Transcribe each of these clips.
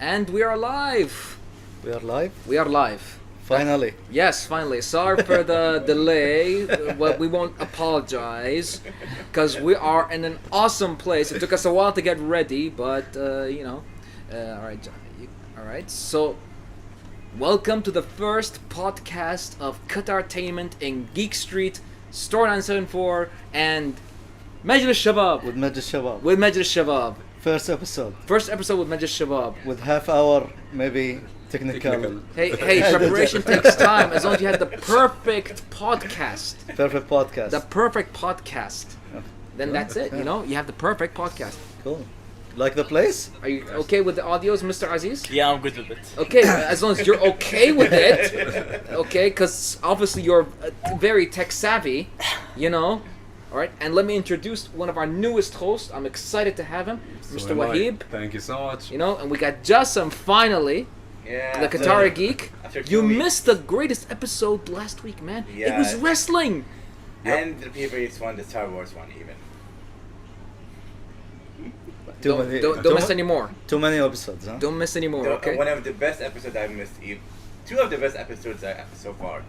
And we are live. We are live? We are live. Finally. Yes, finally. Sorry for the delay. Well, we won't apologize because we are in an awesome place. It took us a while to get ready, but all right, all right. So, welcome to the first podcast of Qatartainment in Geek Street, Store 974, and Majlis Shabab. With Majlis Shabab. With Majlis Shabab. First episode. First episode with Majlis Shabab. With half hour, maybe technical. Hey, preparation takes time. As long as you had the perfect podcast. Perfect podcast. The perfect podcast. Then Cool. That's it. Yeah. You know, you have the perfect podcast. Cool. Like the place? Are you okay with the audios, Mr. Aziz? Yeah, I'm good with it. Okay, as long as you're okay with it. Okay, because obviously you're very tech savvy, you know. All right, and let me introduce one of our newest hosts. I'm excited to have him, Mr. Wahib. Thank you so much. You know, and we got Jassam finally, the Qatari geek. You missed the greatest episode last week, man. Yeah. It was wrestling. And the previous one, the Star Wars one, even. Don't miss any more. Too many episodes, huh? Don't miss any more, okay? One of the best episodes I've missed. Two of the best episodes so far.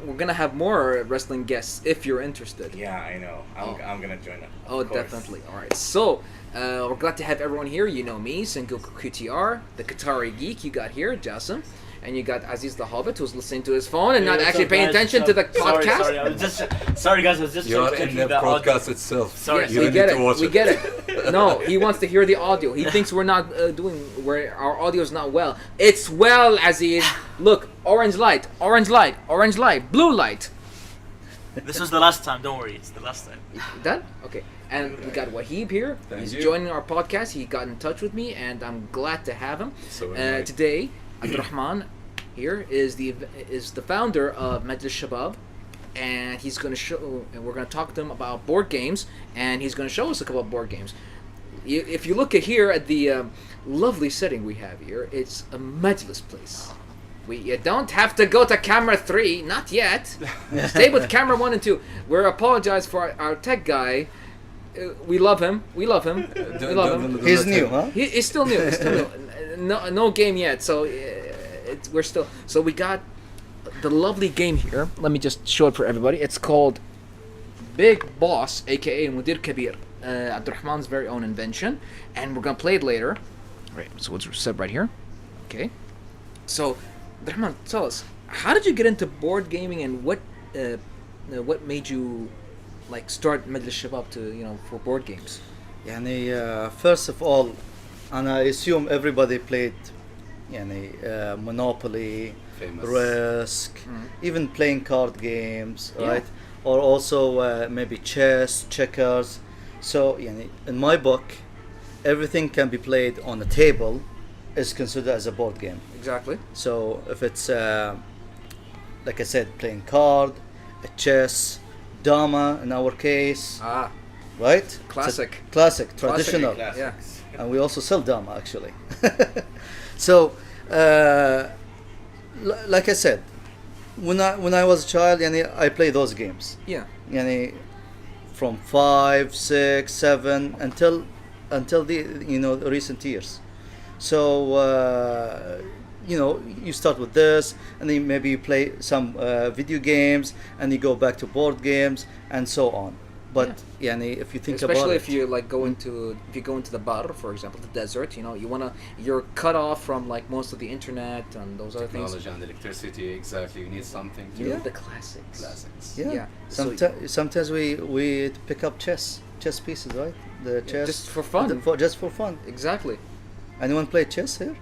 We're gonna have more wrestling guests if you're interested. Yeah, I know. I'm gonna join them. Oh, definitely. All right. So, we're glad to have everyone here. You know me, Single QTR, the Qatari geek. You got here, Jassam. And you got Aziz the Hobbit, who's listening to his phone and not actually paying attention to the podcast. Sorry, guys. I was just You're checking in the podcast itself. Sorry, Yes, we get it. We get it. No, he wants to hear the audio. He thinks we're not where our audio is not well. It's well, Aziz. Look, orange light, orange light, orange light, blue light. This was the last time. Don't worry, it's the last time. Done? Okay. And we got Wahib here. He's joining our podcast. He got in touch with me, and I'm glad to have him. So today, Abdurrahman here is the founder of Majlis Shabab, and he's going to show. And we're going to talk to him about board games, and he's going to show us a couple of board games. If you look at here at the lovely setting we have here, it's a Majlis place. You don't have to go to camera 3, not yet. Stay with camera 1 and 2. We're apologize for our tech guy. We love him. We love him. We love him. He's new, huh? He's still new. He's still new. No game yet. So we're still. So we got the lovely game here. Let me just show it for everybody. It's called Big Boss, aka Mudir Kabir. Abdurrahman's very own invention, and we're gonna play it later. Right. So it's set right here. Okay. So, Abdurrahman, tell us, how did you get into board gaming, and what made you like start Majlis Shabab for board games? First of all, and I assume everybody played Monopoly, Famous. Risk, even playing card games, right? Or also maybe chess, checkers. So in my book, everything can be played on a table is considered as a board game. Exactly. So if it's like I said, playing card, a chess, dama in our case, right? Classic. Classic, traditional. Yeah. And we also sell dama actually. So like I said, when I was a child, I played those games. Yeah. From 5, 6, 7 until the recent years. So you start with this, and then maybe you play some video games, and you go back to board games, and so on. But if you think about it, especially if you go into the bar, for example, the desert, you're cut off from most of the internet and those other things. Technology and electricity, exactly. You need something to The classics. Yeah. So Sometimes we pick up chess pieces, right? The chess just for fun. Just for fun. Exactly. Anyone play chess here?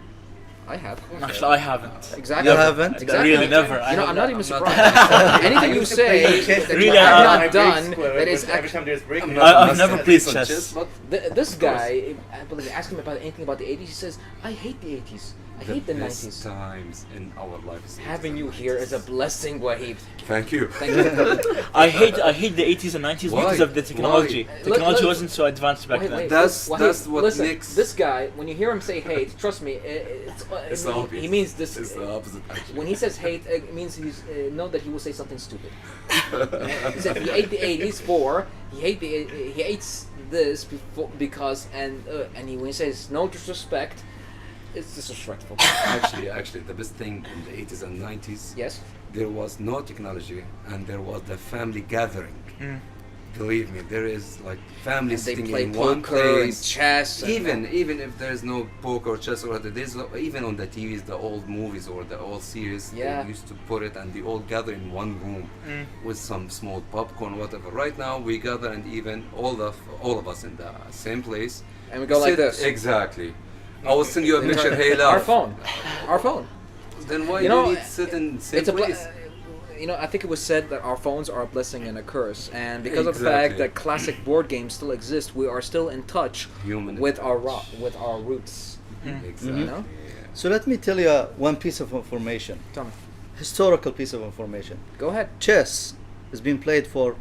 I have. Actually, I haven't. Exactly. You haven't? Exactly. Really, never. I'm not even surprised. Anything you say that you Really, have I- not done, that is every actually. time there's break. I've never played chess. But this guy, I believe, ask him about anything about the 80s. He says, "I hate the 80s. I hate the best 90s." times in our lives. Having you here is a blessing, Wahib. Thank you. Thank you. I hate the 80s and 90s Why? because of the technology. Why? Technology Let- wasn't so advanced back Wait, then. wait. That's what listen, Nick's. This guy, when you hear him say hate, trust me, It's the opposite. he means this. It's the opposite, actually. When he says hate, it means he's know that he will say something stupid. He said he ate the 80s for he hates this because when he says no disrespect, It's disrespectful. Actually, the best thing in the 80s and 90s, Yes. there was no technology and there was the family gathering. Mm. Believe me, there is like family And they sitting play in one poker and place. chess. And Even if there's no poker or chess or there's even on the TVs, the old movies or the old series, Yeah. they used to put it and they all gather in one room Mm. with some small popcorn, whatever. Right now we gather and even all of us in the same place. And we go like sit- this. Exactly. I will send you a picture. Hey, Our love. phone. Our phone. Then why You do know, you need to sit in the same It's a place? you know, I think it was said that our phones are a blessing and a curse, and because of the fact Exactly. that classic board games still exist, we are still in touch Human with our touch. with our roots. Exactly. You know? So let me tell you one piece of information, Tell me. historical piece of information. Go ahead. Chess has been played for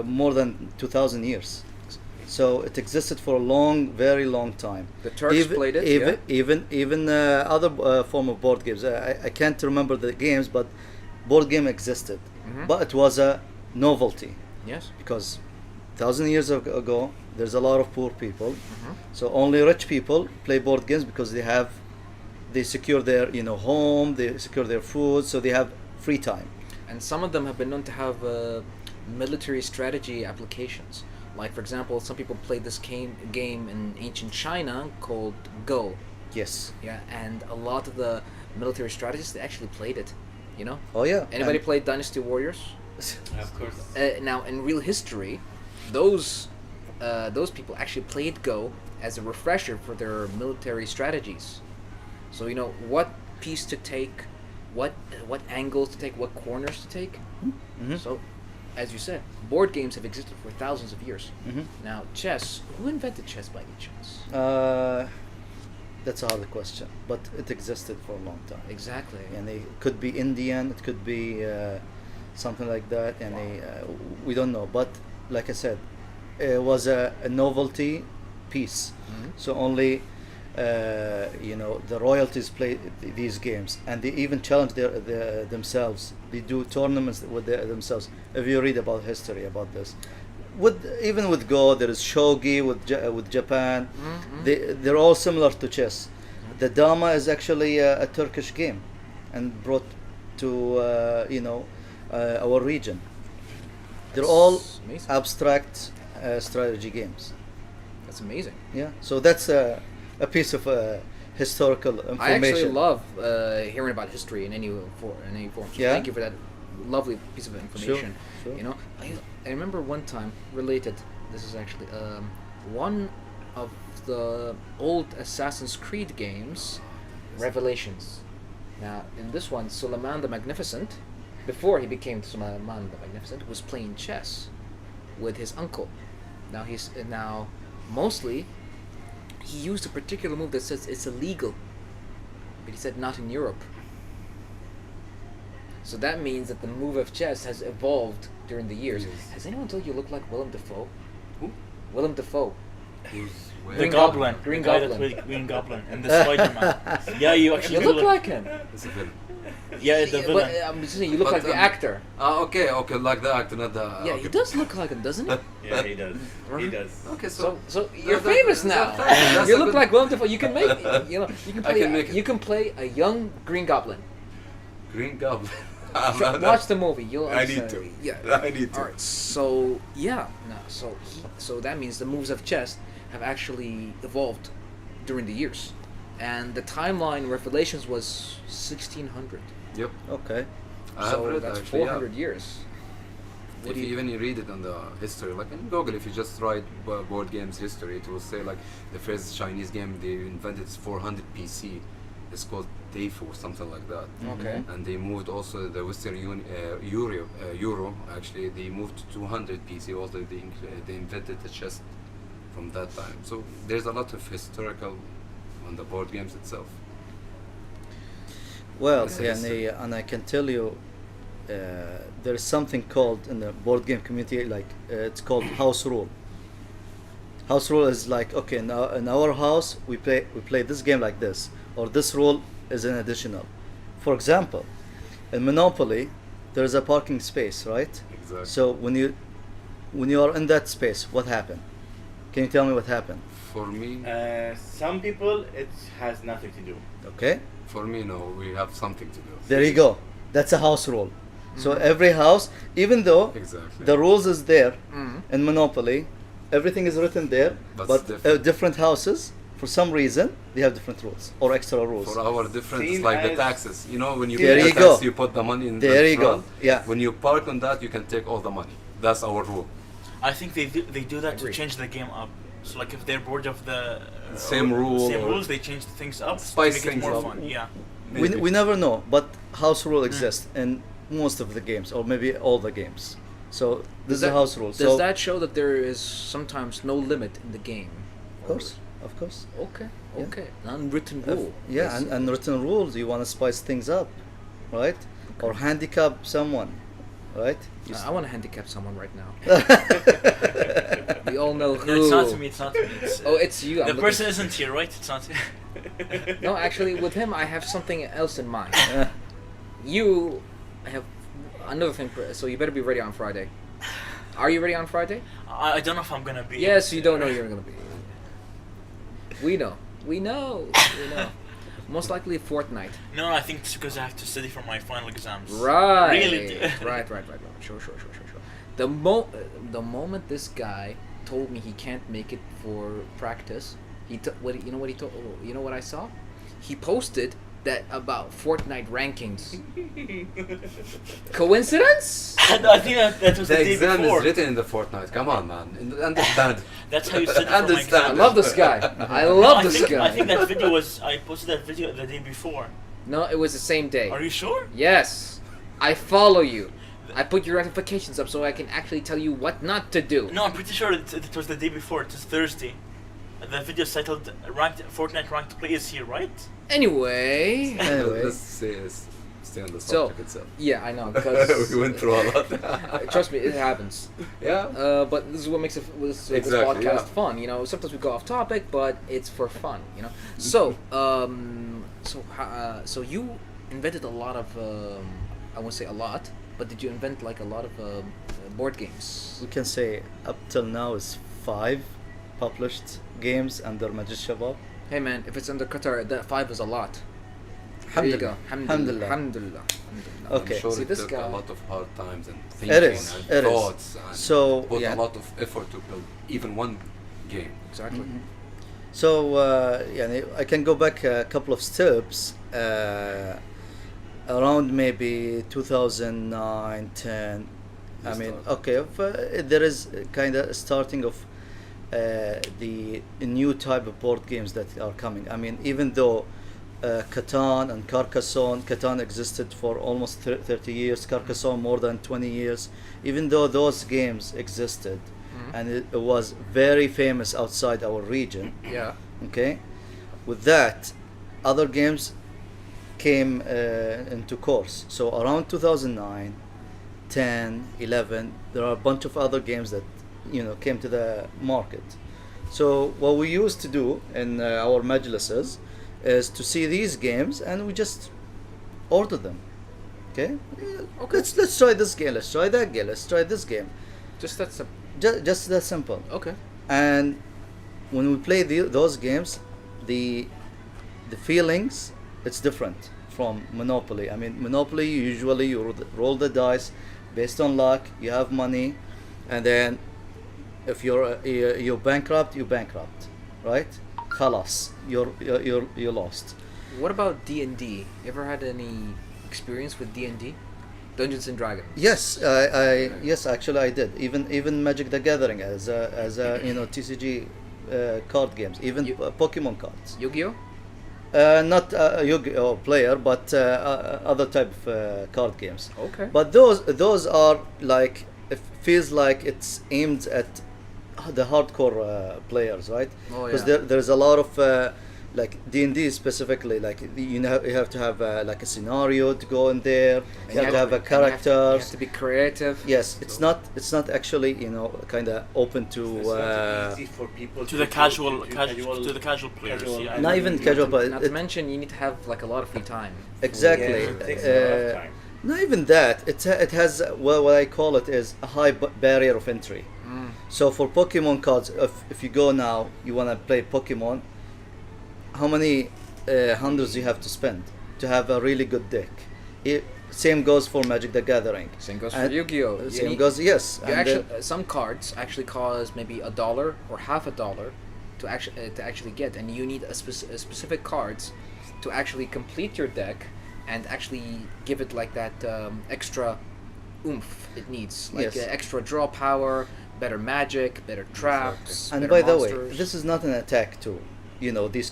more than 2,000 years. So it existed for a long, very long time. The Turks played it. Even other form of board games. I can't remember the games, but board game existed. Mhm. But it was a novelty Yes. because 1,000 years ago there's a lot of poor people. Mhm. So only rich people play board games because they secure their home, they secure their food, so they have free time. And some of them have been known to have military strategy applications. Like, for example, some people played this game in ancient China called Go. Yes. Yeah, and a lot of the military strategists, they actually played it. You know? Oh yeah. Anybody played Dynasty Warriors? Of course. Now, in real history, those people actually played Go as a refresher for their military strategies. So you know what piece to take, what angles to take, what corners to take. Mhm. So, as you said, board games have existed for thousands of years. Mhm. Now, chess. Who invented chess by any chance? That's a hard question, but it existed for a long time. Exactly. And it could be Indian, it could be something like that, and we don't know. But like I said, it was a novelty piece. Mhm. So only the royalties play these games, and they even challenge themselves. They do tournaments with themselves. If you read about history about this, even with Go, there is shogi with Japan. Mhm. They're all similar to chess. The dama is actually a Turkish game, and brought to our region. They're all That's amazing. abstract strategy games. That's amazing. Yeah, so that's a piece of historical information. I actually love hearing about history in any form. So Yeah? thank you for that lovely piece of information. Sure. You know, I remember one time related. This is actually one of the old Assassin's Creed games, Revelations. Now, in this one, Suleiman the Magnificent, before he became Suleiman the Magnificent, was playing chess with his uncle. Now mostly he used a particular move that says it's illegal, but he said not in Europe. So that means that the move of chess has evolved during the years. Yes. Has anyone told you look like Willem Dafoe? Who? Willem Dafoe. Who's The Green Goblin. Green the guy Goblin. that played Green Goblin and the Spider-Man. Yeah, you actually You do look like him. It's a villain. Yeah, the Yeah, villain. but I'm just saying, you look But, like the actor. Okay, like the actor, not the. Yeah, okay. he does look like him, doesn't he? Yeah, he does. He does. Okay, So you're that- famous that- now. that's You a look good- like Willem Dafoe. You can make I can make it. you can play a young Green Goblin. Green Goblin. Watch the movie. You'll I need understand. to. Yeah. I need to. All right. So yeah. No. So that means the moves of chess have actually evolved during the years, and the timeline Revelations was 1600. Yep. Okay. I have So read that's actually, 400 years. What If do you you- even read it on the history, like in Google, if you just write board games history, it will say like the first Chinese game they invented is 400 PC. It's called Taifu or something like that. Okay. And they moved also the Western Euro. Actually, they moved to 200 PC. Also, they invented the chess from that time. So there's a lot of historical on the board games itself. Well, Yes. and I can tell you, there is something called in the board game community, like it's called house rule. House rule is like, okay, now in our house we play this game like this, or this rule is an additional. For example, in Monopoly, there is a parking space, right? Exactly. So when you are in that space, what happened? Can you tell me what happened? For me, Some people, it has nothing to do. Okay, for me, no. We have something to do. there you go. That's a house rule. So every house, even though Exactly. the rules is there Mhm. in Monopoly, everything is written there, But but it's different. different houses, for some reason, they have different rules or extra rules. For our difference, it's Seen like the as- taxes. You know, when you There pay you the tax, go. you put the money in There the you go. front. Yeah. When you park on that, you can take all the money. That's our rule. I think they do that Agree. to change the game up. So like if they're bored of the Same rule same or- rules, they change things up Spice to make it things more up. fun. Yeah. We never know, but house rule exists in most of the games, or maybe all the games. So this is a house rule. Does So that show that there is sometimes no limit in the game? of course. Okay. Yeah. Okay. An unwritten If- rule. yeah, and unwritten rules. You want to spice things up, right? Or handicap someone, right? You I want to handicap someone right now. s- We all know who. No, it's not to me. It's not to me. It's, Oh, it's you. I'm the looking- person isn't here, right? It's not. No, actually, with him, I have something else in mind. You have another thing. So you better be ready on Friday. Are you ready on Friday? I don't know if I'm gonna be. Yes, you don't know you're gonna be. We know. We know. We know. Most likely a fortnight. No, I think it's because I have to study for my final exams. Right. Really? right. Sure. The moment this guy told me he can't make it for practice, you know what I saw? He posted that about Fortnite rankings. Coincidence? I think that was the, The day exam before. is written in the fortnight. Come on, man. Understand. That's how you study for my Understand. I exams. love this guy. I No, love I this think, guy. I think that video was. I posted that video the day before. No, it was the same day. Are you sure? Yes. I follow you. I put your notifications up so I can actually tell you what not to do. No, I'm pretty sure it was the day before. It was Thursday. The video is titled Fortnite Ranked Play is here, right? Anyway. Anyway. Let's stay on the So, subject itself. yeah, I know, because we went through a lot. trust me, it happens. Yeah. But this is what makes this Exactly, podcast yeah. fun. You know, sometimes we go off topic, but it's for fun. You know. So, so you invented a lot of, I won't say a lot, but did you invent like a lot of board games? We can say up till now is 5 published games under Majlis Shabab. Hey man, if it's under Qatar, that 5 is a lot. There you go. Alhamdulillah. Alhamdulillah. Okay. I'm sure See, it this took guy- a lot of hard times and It thinking is, and it is. thoughts and So, put yeah. a lot of effort to build even one game. Exactly. So يعني I can go back a couple of steps around maybe 2009, 10. I mean, okay, there is kind of starting of the new type of board games that are coming. I mean, even though Catan and Carcassonne, Catan existed for almost 30 years, Carcassonne more than 20 years, even though those games existed and it was very famous outside our region, Yeah. okay, with that, other games came into course. So around 2009, 10, 11, there are a bunch of other games that came to the market. So what we used to do in our majlises is to see these games and we just order them. Okay, let's try this game, let's try that game, let's try this game. Just that's a Just that simple. okay. And when we play those games, the feelings, it's different from Monopoly. I mean, Monopoly, usually you roll the dice based on luck, you have money, and then if you're bankrupt, right? Khalas, you're lost. What about D&D? You ever had any experience with D&D? Dungeons and Dragons. Yes, yes, actually I did. Even Magic the Gathering as a TCG card games, even Pokemon cards. Yu-Gi-Oh? Not a Yu-Gi-Oh player, but other type of card games. Okay. But those are like, it feels like it's aimed at the hardcore players, right? Oh, Because yeah. there's a lot of like D&D specifically, like you have to have like a scenario to go in there. And You have to have a and you have characters. to be creative. Yes, it's not actually kind of open to It's not easy for people To the casual players. casual- Yeah. not even casual, but Not to mention, you need to have like a lot of free time. exactly. Yeah, it takes a lot of time. Not even that. It has what I call it is a high barrier of entry. So for Pokemon cards, if you go now, you wanna play Pokemon, how many hundreds you have to spend to have a really good deck? Same goes for Magic the Gathering. Same goes for And Yu-Gi-Oh. You Same need- goes, yes. You and actually, some cards actually cost maybe $1 or half a dollar to actually get, and you need a specific cards to actually complete your deck and actually give it like that extra oomph it needs, like Yes. extra draw power, better magic, better traps. And better by the monsters. way, this is not an attack to, these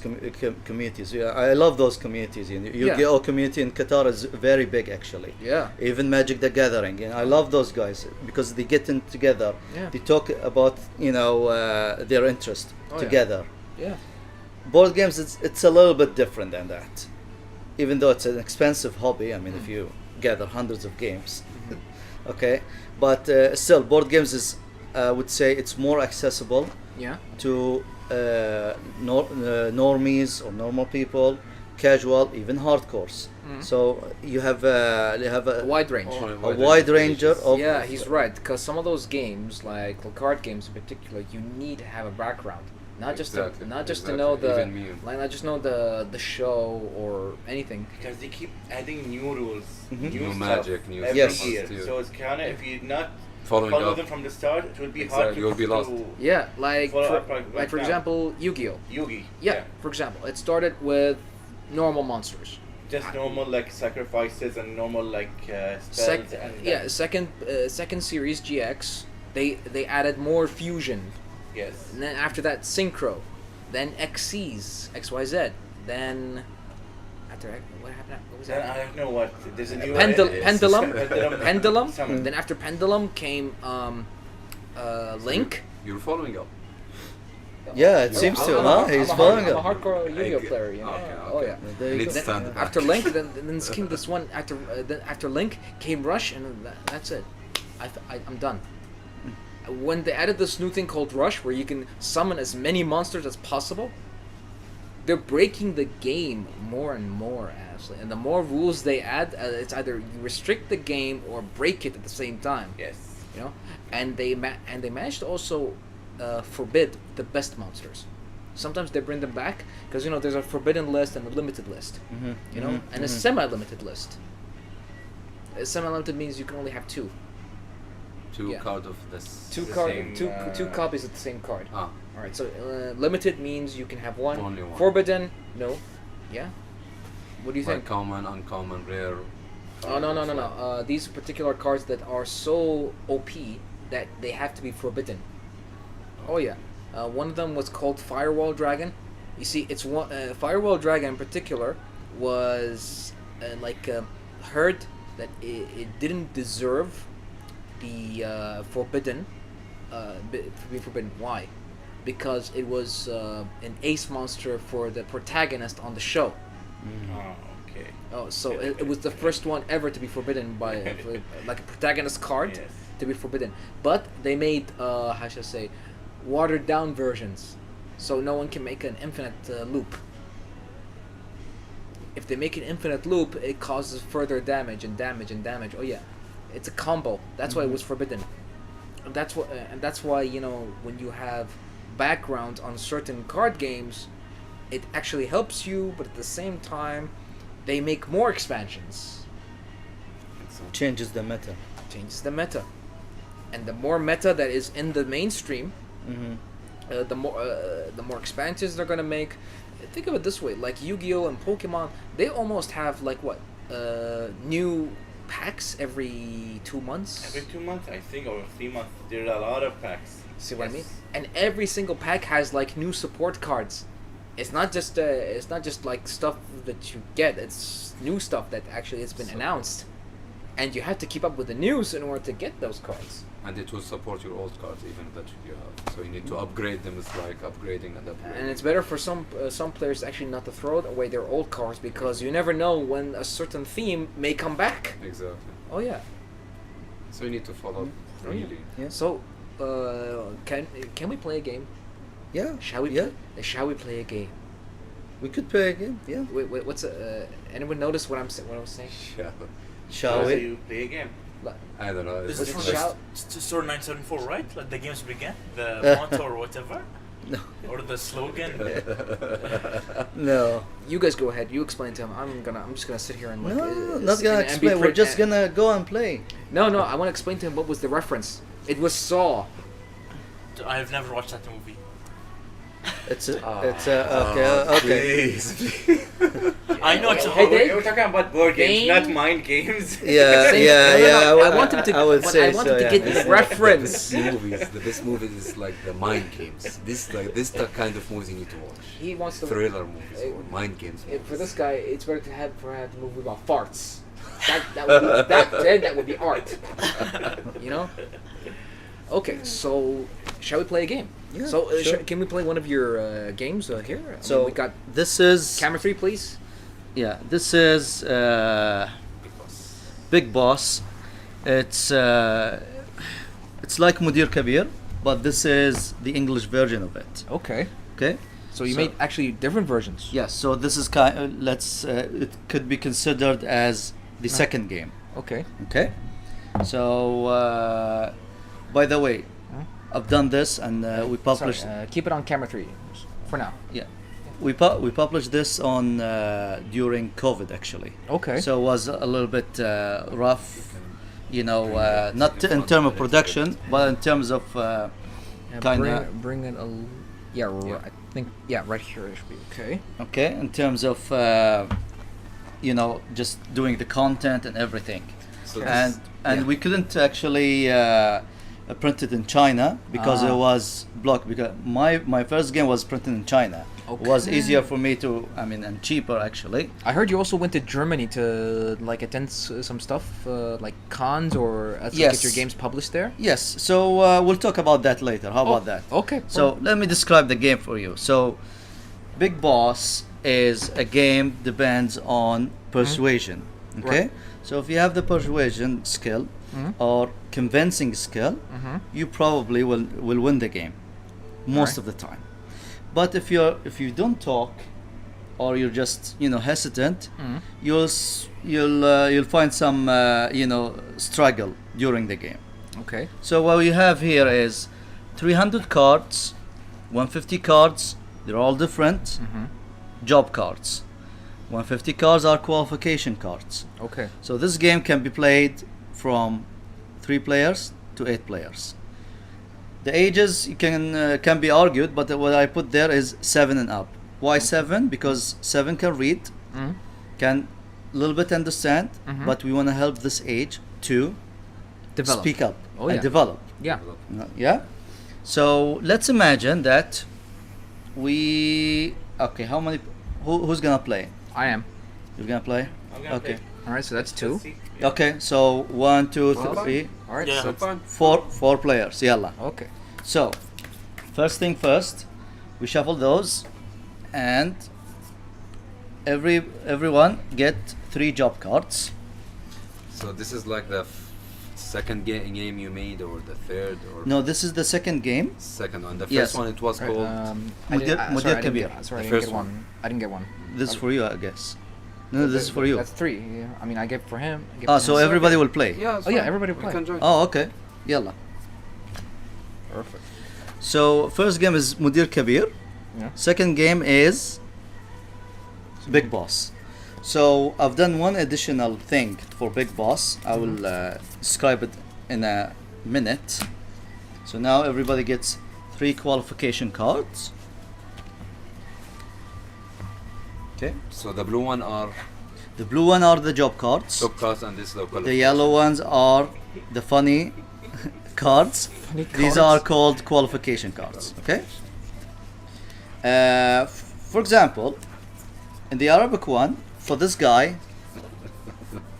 communities. Yeah, I love those communities. Yu-Gi-Oh community in Qatar is very big actually. Yeah. Even Magic the Gathering, I love those guys because they get in together. Yeah. They talk about their interest Oh, yeah. together. Yeah. Board games, it's a little bit different than that. Even though it's an expensive hobby, I mean, if you gather hundreds of games, okay, but still, board games is, I would say, it's more accessible Yeah. to normies or normal people, casual, even hardcores. So you have A wide range. a wide range of Yeah, he's right. Because some of those games, like the card games in particular, you need to have a background, not just Exactly, to, not just to exactly. know the Even me. like not just know the show or anything. Because they keep adding new rules, Mhm. new New stuff magic, new every Yes. year. stuff, So it's kind of, if you're not Following follow up. them from the start, it will be Exactly, hard to you'll be lost. Yeah, like Follow for, up like like for now. example, Yu-Gi-Oh. Yugi. Yeah, for example, it started with normal monsters. Just normal like sacrifices and normal like spells and Second series GX, they added more fusion. yes. And then after that, Synchro, then XCs, XYZ, then after what happened? What was Then that? I don't know what. There's a new Pendulum, Pendulum. Summon. Then after Pendulum came Link. You're following up. Yeah, it seems to, huh? He's following I'm a up. hardcore Yu-Gi-Oh player, you know. Okay, Oh okay. yeah. There you Need go. to stand back. After Link, then came this one. Then after Link came Rush, and that's it. I'm done. When they added this new thing called Rush, where you can summon as many monsters as possible, they're breaking the game more and more, actually. And the more rules they add, it's either you restrict the game or break it at the same time. Yes. You know, and they managed to also forbid the best monsters. Sometimes they bring them back because there's a forbidden list and a limited list. You know, and a semi-limited list. A semi-limited means you can only have two. Two Yeah. card of this. Two copies of the same card. Ah, All right. So limited means you can have one. Only one. Forbidden, no. Yeah. What do you like think? common, uncommon, rare. Oh no. These particular cards that are so OP that they have to be forbidden. Oh yeah. One of them was called Firewall Dragon. You see, it's one Firewall Dragon in particular was heard that it didn't deserve the forbidden, to be forbidden. Why? Because it was an ace monster for the protagonist on the show. Oh, okay. Oh, so it was the first one ever to be forbidden by like a protagonist card Yes. to be forbidden. But they made how should I say, watered down versions, so no one can make an infinite loop. If they make an infinite loop, it causes further damage and damage and damage. Oh yeah, it's a combo. That's why it was forbidden. And that's why when you have background on certain card games, it actually helps you, but at the same time, they make more expansions. Changes the meta. Changes the meta, and the more meta that is in the mainstream, the more expansions they're gonna make. Think of it this way: like Yu-Gi-Oh and Pokemon, they almost have like what new packs every 2 months. Every 2 months, I think, or 3 months, there are a lot of packs. See what I mean? Yes. And every single pack has like new support cards. It's not just like stuff that you get. It's new stuff that actually has been announced, and you have to keep up with the news in order to get those cards. And it will support your old cards even that you have. So you need to upgrade them. It's like upgrading and upgrading. And it's better for some players actually not to throw away their old cards, because you never know when a certain theme may come back. Exactly. Oh yeah. So you need to follow Oh, yeah. really. Yeah. So, can we play a game? Yeah. Shall we? Yeah. Shall we play a game? We could play again. Yeah. Wait, what's anyone notice what I was saying? Yeah. Shall So we? you play a game. I don't know. This Was is it from Shout? the store 974, right? Like the games began, the motto or whatever, No. or the slogan. No. You guys go ahead. You explain to him. I'm just gonna sit here and like. No, not gonna explain. We're just gonna go and play. No, I want to explain to him what was the reference. It was Saw. I've never watched that movie. It's okay. I know it's a Hey, horror. Dave? We're talking about board games, Game? not mind games. Yeah, Same- yeah. no, I want him to. I would say I want so, him to yeah. get the reference. The best movies is like the mind games. This the kind of movies you need to watch. He wants to. Thriller movies or mind games. For this guy, it's better to have a movie about farts. That would be art. You know. Okay, so shall we play a game? Yeah, So sure. can we play one of your games here? I mean, So we got this is camera 3, please. yeah. This is Big Boss. It's like Mudir Kabir, but this is the English version of it. Okay. Okay. So you So- made actually different versions. Yes. So this is it could be considered as the second game. Okay. Okay. So by the way, I've done this and we published. Sorry, keep it on camera 3 for now. Yeah. We published this on during COVID actually. Okay. So it was a little bit rough, you know, not in terms of production, but in terms of kinda- bring it a. Yeah, I think right here it should be okay. okay, in terms of you know, just doing the content and everything. So and yeah. we couldn't actually print it in China because Ah. it was blocked. Because my first game was printed in China. It was Okay. easier for me to, I mean, and cheaper actually. I heard you also went to Germany to like attend some stuff like cons or get Yes. your games published there. Yes. So we'll talk about that later. How about that? Okay. So let me describe the game for you. So, Big Boss is a game depends on persuasion. Okay. Right. So if you have the persuasion skill Mhm. or convincing skill, Mhm. you probably will win the game most Alright. of the time. But if you don't talk or you're just hesitant, Mhm. you'll find some struggle during the game. Okay. So what we have here is 300 cards, 150 cards. They're all different. Mhm. Job cards. 150 cards are qualification cards. Okay. So this game can be played from 3 players to 8 players. The ages can be argued, but what I put there is 7 and up. Why 7? Because 7 can read, Mhm. can a little bit understand, Mhm. but we want to help this age to Develop. speak up Oh, and yeah. develop. Yeah. Yeah. So let's imagine that how many? Who's gonna play? I am. You're gonna play. I'm gonna Okay. All right. So that's 2. Let's see. Yeah. Okay. So 1, 2, Well, 3, All right. Yeah. So So fun. 4 players. Yalla. okay. So first thing first, we shuffle those, and everyone get 3 job cards. So this is like the second game you made, or the third, or No, this is the second game. second one. The first Yes. one it was All right, called. Mudir Kabir. Sorry, I The didn't first get one. I didn't get one. This is for you, I guess. No, this is for you. That's 3. Yeah. I mean, I get for him. I get Ah, for so him. everybody will play. Yeah. it's Oh, yeah, fine. everybody We play. can join. Oh, okay. Yalla. Perfect. So first game is Mudir Kabir. Yeah. Second game is Big Boss. So I've done one additional thing for Big Boss. I will describe it in a minute. So now everybody gets 3 qualification cards. Okay. So the blue one are The blue one are the job cards. top cards, and this local. The yellow ones are the funny cards. These are called qualification cards. Okay. For example, in the Arabic one, for this guy,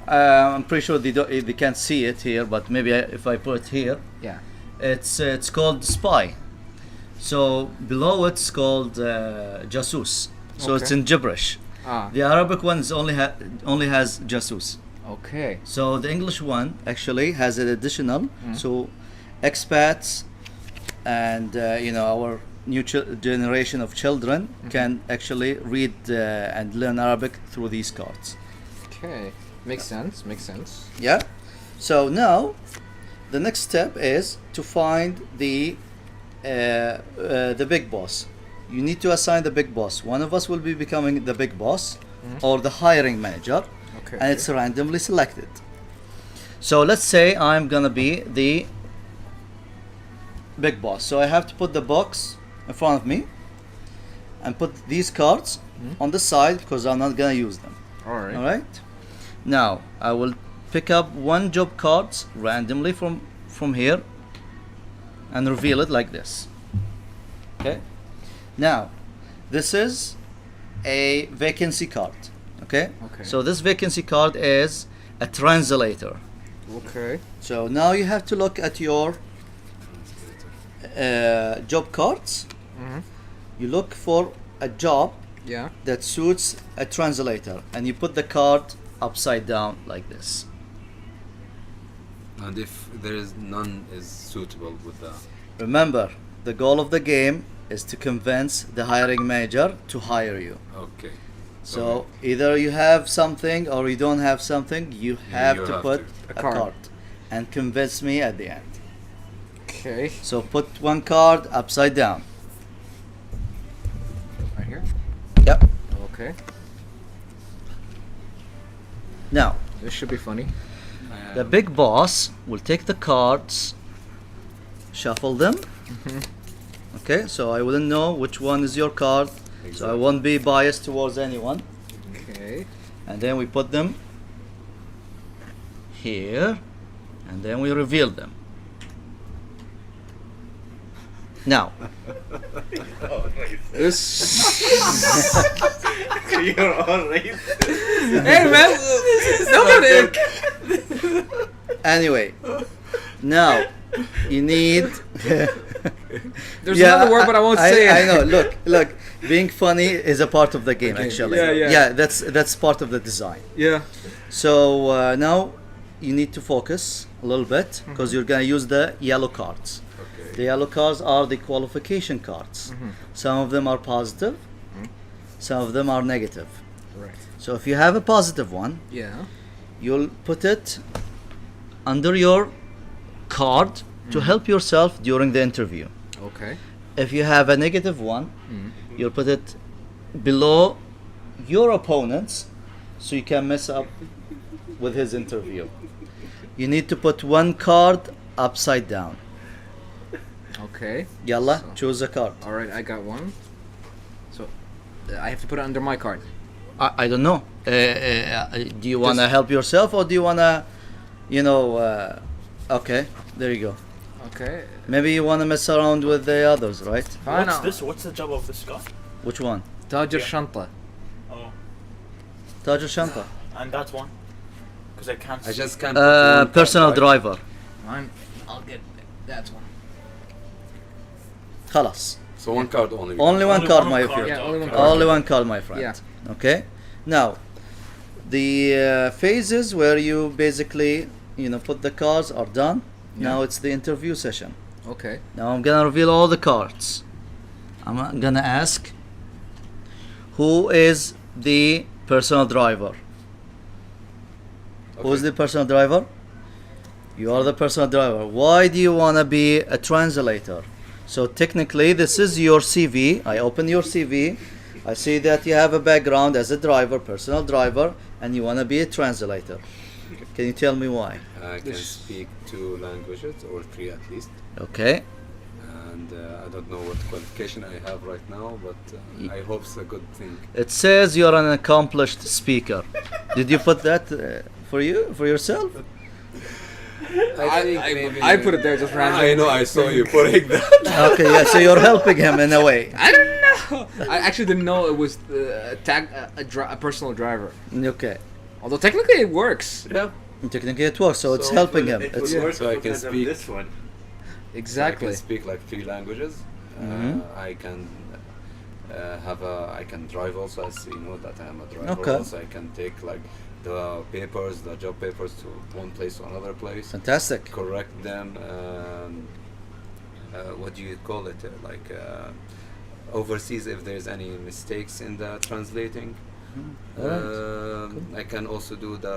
I'm pretty sure they can't see it here, but maybe if I put it here, Yeah. it's called spy. So below it's called jasus. So it's Okay. in gibberish. Ah. The Arabic one is only has jasus. Okay. So the English one actually has an additional. So expats and our new generation of children can actually read and learn Arabic through these cards. Okay. Makes sense. Makes sense. Yeah. So now, the next step is to find the big boss. You need to assign the big boss. One of us will be becoming the big boss or the hiring manager, Okay. and it's randomly selected. So let's say I'm gonna be the big boss. So I have to put the box in front of me and put these cards on the side because I'm not gonna use them. All right. All right. Now I will pick up one job cards randomly from here and reveal it like this. Okay. Now this is a vacancy card. Okay. Okay. So this vacancy card is a translator. Okay. So now you have to look at your job cards. Mhm. You look for a job Yeah. that suits a translator, and you put the card upside down like this. And if there is none is suitable with that. Remember, the goal of the game is to convince the hiring manager to hire you. Okay. So either you have something or you don't have something. You have You to have put A a card. card and convince me at the end. Okay. So put one card upside down. Right here. Yep. Okay. Now, This should be funny. the big boss will take the cards, shuffle them. Okay, so I wouldn't know which one is your card, so I Exactly. won't be biased towards anyone. Okay. And then we put them here, and then we reveal them. Now, This. You're all right. Hey man. Nobody. anyway, now you need. There's another word, but I won't say it. I know. Look. Being funny is a part of the game, actually. Yeah. That's part of the design. Yeah. So now you need to focus a little bit because you're gonna use the yellow cards. Okay. The yellow cards are the qualification cards. Some of them are positive, some of them are negative. Right. So if you have a positive one, Yeah. you'll put it under your card to help yourself during the interview. Okay. If you have a negative one, you'll put it below your opponent's so you can mess up with his interview. You need to put one card upside down. Okay. Yalla, So- choose a card. All right. I got one. So I have to put it under my card. I don't know. Do you want to Just- help yourself or do you want to, okay, there you go. Okay. Maybe you want to mess around with the others, right? Fine. What's this? What's the job of this guy? Which one? Tajir Yeah. Shanta. Oh, Taj al-Shanta. and that one? Because I can't. I see. just can't. put one card, Personal right? driver. Fine. I'll get that one. خلاص. So one card only. Only one Only card, one my card, friend. Yeah, only one okay. card. Only one card, my friend. Yeah. Okay. Now, the phases where you basically, put the cards are done. Now it's the interview session. Okay. Now I'm gonna reveal all the cards. I'm gonna ask, who is the personal driver? Who is Okay. the personal driver? You are the personal driver. Why do you wanna be a translator? So technically, this is your CV. I open your CV. I see that you have a background as a driver, personal driver, and you wanna be a translator. Can you tell me why? I can speak 2 languages or 3 at least. Okay. And I don't know what qualification I have right now, but I hope it's a good thing. It says you're an accomplished speaker. Did you put that for yourself? I put it there just randomly. I know, I saw you putting that. Okay, yeah. So you're helping him in a way. I don't know. I actually didn't know it was a personal driver. Okay. Although technically it works. Yeah. Technically, it works. So it's So helping it him. will- It It's, will work So I can because of speak. this one. I Exactly. can speak like 3 languages. Mhm. I can I can drive also, as you know that I am a driver. Okay. Also, I can take like the papers, the job papers, to one place to another place. fantastic. Correct them. What do you call it? Overseas, if there's any mistakes in the translating. Alright. I can also do the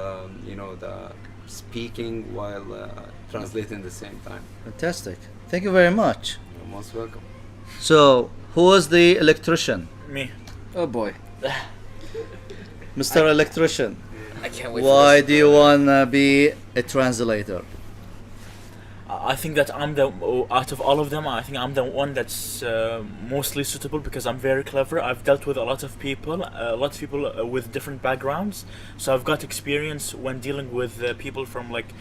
speaking while translating at the same time. Fantastic. Thank you very much. You're most welcome. So, who was the electrician? Me. Oh boy. Mr. Electrician, I can't wait why do you want to be a translator? I think that I'm the out of all of them. I think I'm the one that's mostly suitable because I'm very clever. I've dealt with a lot of people, with different backgrounds. So I've got experience when dealing with people from like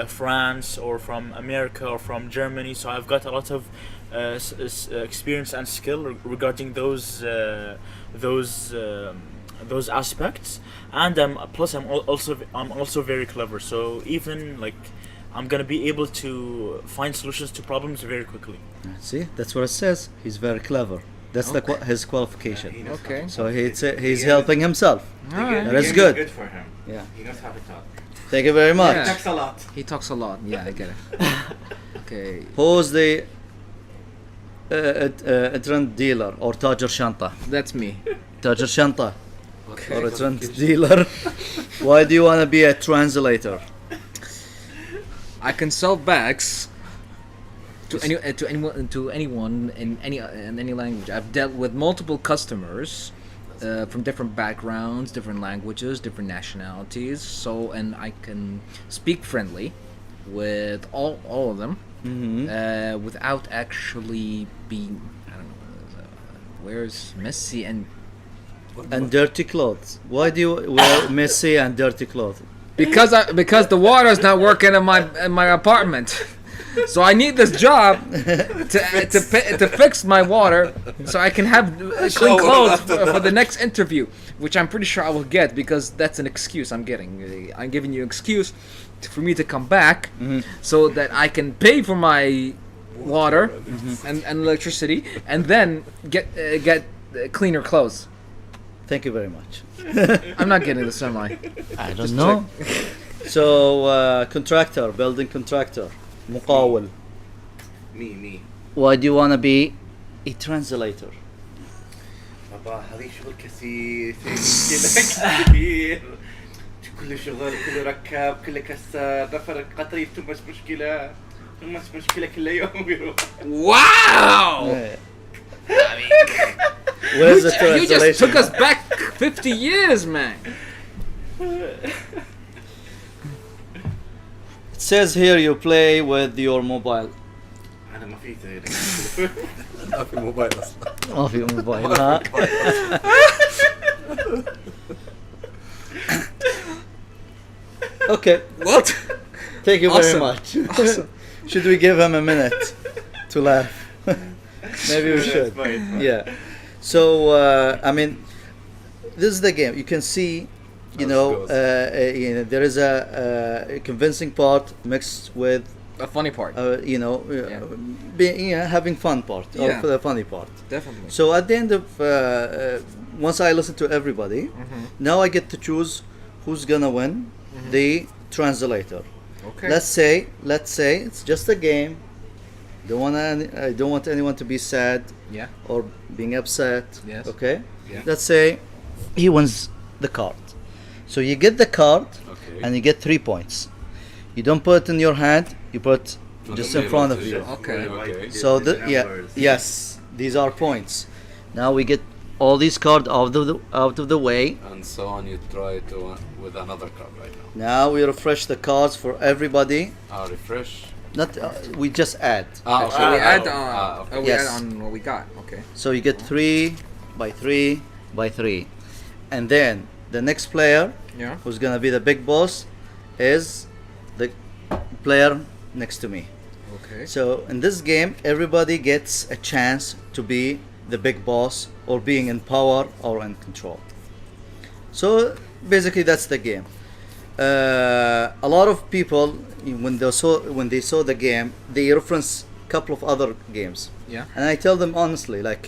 France or from America or from Germany. So I've got a lot of experience and skill regarding those aspects. And plus I'm also very clever. So even like I'm gonna be able to find solutions to problems very quickly. See, that's what it says. He's very clever. That's his qualification. Okay. So he's helping himself. Alright. That is Game good. Good for him. Yeah. He knows how to talk. Thank you very much. Yeah. Talks a lot. He talks a lot. Yeah, I get it. Okay. Who's the trend dealer or تاجر شنطة? That's me. تاجر شنطة or a trend dealer. Why do you want to be a translator? I can sell bags to anyone in any language. I've dealt with multiple customers from different backgrounds, different languages, different nationalities. So, and I can speak friendly with all of them without actually being, I don't know, where's Messi and dirty clothes. Why do you wear messy and dirty clothes? because the water's not working in my apartment. So I need this job to fix my water, so I can have clean clothes for the next interview, which I'm pretty sure I will get because that's an excuse I'm getting. I'm giving you an excuse for me to come back, so that I can pay for my water and electricity, and then get cleaner clothes. Thank you very much. I'm not getting the sunlight. I don't know. So, contractor, building contractor, مقاول. Me. Why do you want to be a translator? بابا هذه شغل كثير كثير كل شغل كل ركاب كل كسر نفر قطر يتمس مشكلة كل يوم يروح. Wow! Where's the You just translation? took us back 50 years, man. It says here you play with your mobile. أنا ما في ما في موبايل اصلا. ما في موبايل ها. Okay. What? Thank you very Awesome. much. Awesome. Should we give him a minute to laugh? Maybe we should. Yeah. So I mean, this is the game. You can see, you know, there is a convincing part mixed with A funny part. you know, having fun part or Yeah. the funny part. Definitely. So at the end of once I listen to everybody, now I get to choose who's gonna win the translator. Okay. Let's say it's just a game. I don't want anyone to be sad Yeah. or being upset. Yes. Okay. Yeah. Let's say he wins the card. So you get the card Okay. and you get 3 points. You don't put it in your hand. You put On just the in table, front of so you. just- Okay. Okay. So yes, these are points. Now we get all these cards out of the way. And so on, you try to with another card right now. Now we refresh the cards for everybody. Refresh. Not we just add. So we add on. okay. We Yes. add on what we got. Okay. So you get 3 by 3 by 3, and then the next player, Yeah. who's gonna be the big boss, is the player next to me. Okay. So in this game, everybody gets a chance to be the big boss or being in power or in control. So basically, that's the game. A lot of people, when they saw the game, they reference a couple of other games, Yeah. and I tell them honestly, like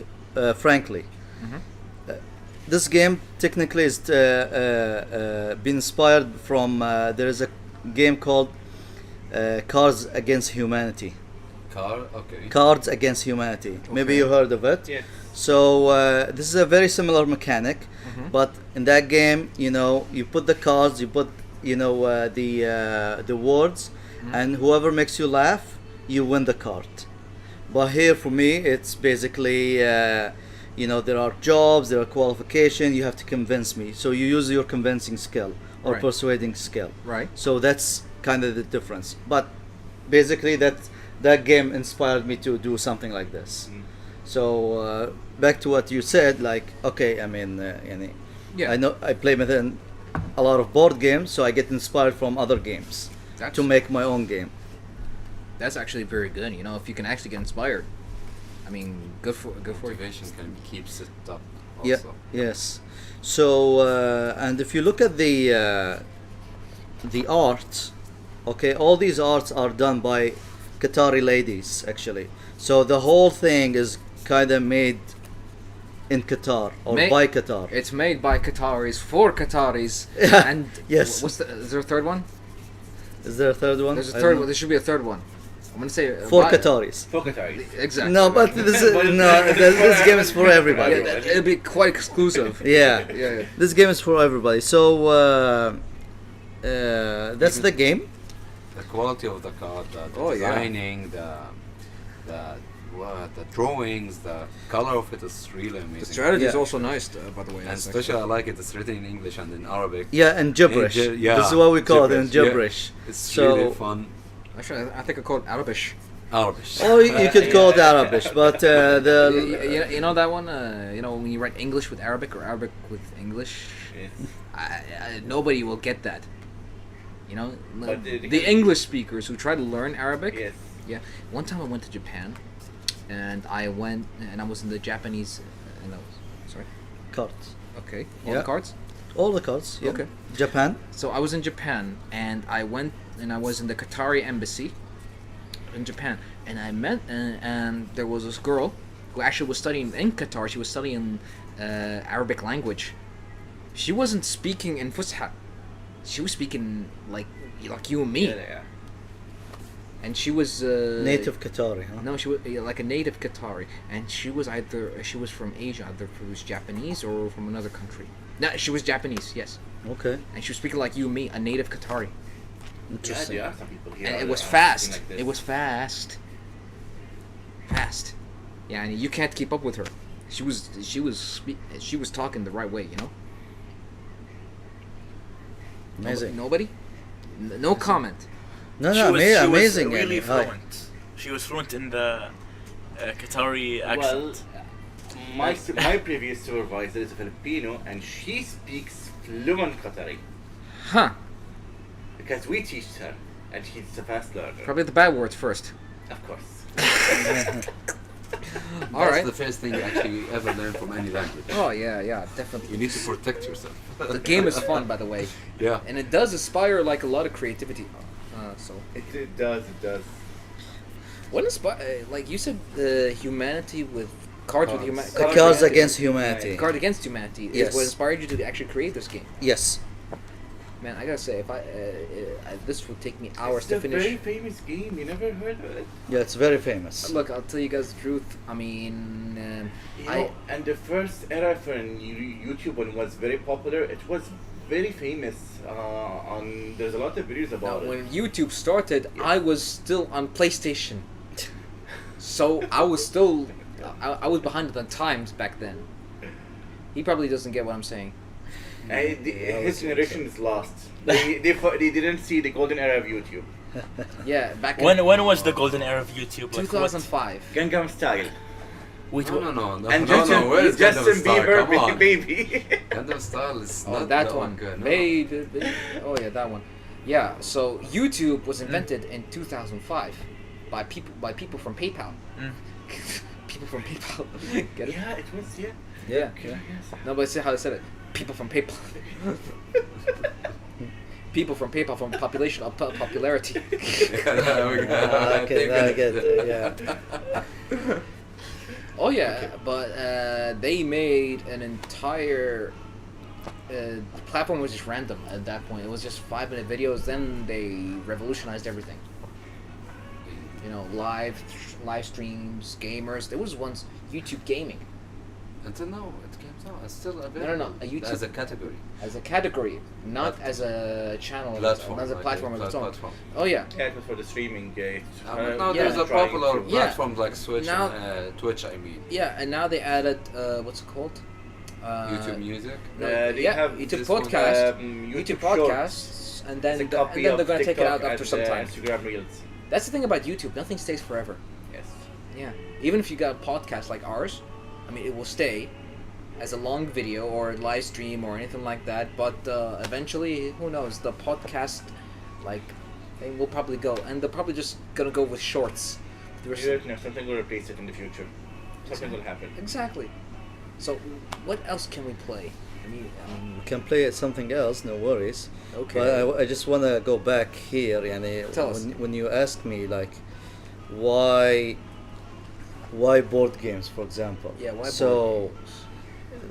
frankly, this game technically is been inspired from. There is a game called Cards Against Humanity. Okay. Cards Against Humanity. Maybe you heard of it. Yeah. So this is a very similar mechanic, but in that game, you know, you put the cards, the words, and whoever makes you laugh, you win the card. But here for me, it's basically there are jobs, there are qualification. You have to convince me, so you use your convincing skill or Right. persuading skill. Right. So that's kind of the difference. But basically, that game inspired me to do something like this. So back to what you said, like, okay, I mean, Yeah. I know I play within a lot of board games, so I get inspired from other games That's, to make my own game. that's actually very good. You know, if you can actually get inspired, I mean, good for you. Motivation can keeps it up. Yeah. Also. Yes. So and if you look at the art, okay, all these arts are done by Qatari ladies actually. So the whole thing is kind of made in Qatar or Ma- by Qatar. It's made by Qataris for Qataris. Yeah, And yes. is there a third one? Is there a third one? There's a I third don't one. know. There should be a third one. I'm gonna say For by- Qataris. For Qataris. Exactly. No, but this game is for everybody. Yeah, it'll be quite exclusive. Yeah. Yeah. This game is for everybody. So that's the game. The quality of the card, the Oh, yeah. designing, the drawings, the color of it is really amazing. The strategy is Yeah. also nice, by the way. And That's especially I like it. It's written in English and in Arabic. Yeah, and gibberish. Yeah, This is what we call it in gibberish, yeah. gibberish. It's So- really fun. Actually, I think I call it Arabish. Arabic. Oh, you could call it Arabish, but You know that one? You know when you write English with Arabic or Arabic with English, nobody will get that. You know, But the English speakers who try to learn Arabic. Yes. Yeah. One time I went to Japan, and I was in the Japanese. Sorry. cards. Okay. All Yeah. the cards. All the cards. Yeah. Okay. Japan. So I was in Japan, and I was in the Qatari embassy in Japan, and I met and there was this girl who actually was studying in Qatar. She was studying Arabic language. She wasn't speaking in Fusha. She was speaking like you and me, Yeah. and she was Native Qatari, huh? No, she was like a native Qatari, and she was from Asia, either she was Japanese or from another country. No, she was Japanese, yes, Okay. and she was speaking like you and me, a native Qatari. Interesting. Yeah, there are some people here. And it that was are fast. speaking like this. It was fast. Fast. Yeah, and you can't keep up with her. She was talking the right way, you know. Amazing. Nobody. No comment. No, She no, was amazing. really yani. Hi. fluent. She was fluent in the Qatari Well, accent. my previous supervisor is a Filipino, and she speaks fluent Qatari Huh. because we teach her, and she's a fast learner. Probably the bad words first. Of course. All That's right. the first thing actually you ever learn from any language. Oh yeah, You definitely. need to protect yourself. The game is fun, by the way, Yeah. and it does inspire like a lot of creativity. So It does. what inspire? Like you said, humanity with cards with humanity. Cards against humanity. Card against humanity Yes. is what inspired you to actually create this game. Yes. Man, I gotta say, if this would take me hours It's to a finish. very famous game. You never heard of it? Yeah, it's very famous. Look, I'll tell you guys the truth. I mean, You know, and the first era for YouTube when it was very popular, it was very famous. There's a lot of videos now, about when it. YouTube started, I was still on PlayStation, so I was still, I was behind the times back then. He probably doesn't get what I'm saying. His generation is lost. They didn't see the golden era of YouTube. Yeah, back When in was the golden era of YouTube? Like, what? 2005. Gangnam Style. Wait, No. And No, where is Justin Gundam Style? Bieber, Come on. baby. Gundam Style is Oh, not that the one. good, no. Oh yeah, that one. Yeah. So YouTube was invented in 2005 by people from PayPal. Mm. People from PayPal. Get it? Yeah, it was, yeah. Yeah. Yes. No, but see how I said it. People from PayPal. People from PayPal from population of popularity. Okay, I get it. Yeah. Oh yeah, but they made an entire the platform was just random at that point. It was just 5-minute videos. Then they revolutionized everything. You know, live streams, gamers. There was once YouTube gaming. Until now, it can No, it's still No, available. a YouTube As a category. as a category, not as a channel, Platform. as a like platform of its own. platform. Oh yeah. Yeah, it was for the streaming. But now Yeah. there's a trying popular to- platform like Switch Now- and Twitch, I mean. Yeah, and now they added what's it called? YouTube Music. No, They yeah, have YouTube this one, podcast, YouTube YouTube Shorts. podcasts, and then It's a and copy then of they're gonna take it TikTok out after and, some time. Instagram Reels. That's the thing about YouTube. Nothing stays forever. Yes. Yeah. Even if you got a podcast like ours, I mean, it will stay as a long video or a live stream or anything like that. But eventually, who knows? The podcast, like, thing will probably go, and they're probably just gonna go with shorts. There's- Something will replace it in the future. Something will happen. Exactly. So, what else can we play? I mean, We can play something else, no worries. okay. But I just want to go back here. Yani, Tell us. when you ask me like why board games, for example. Yeah, why So, board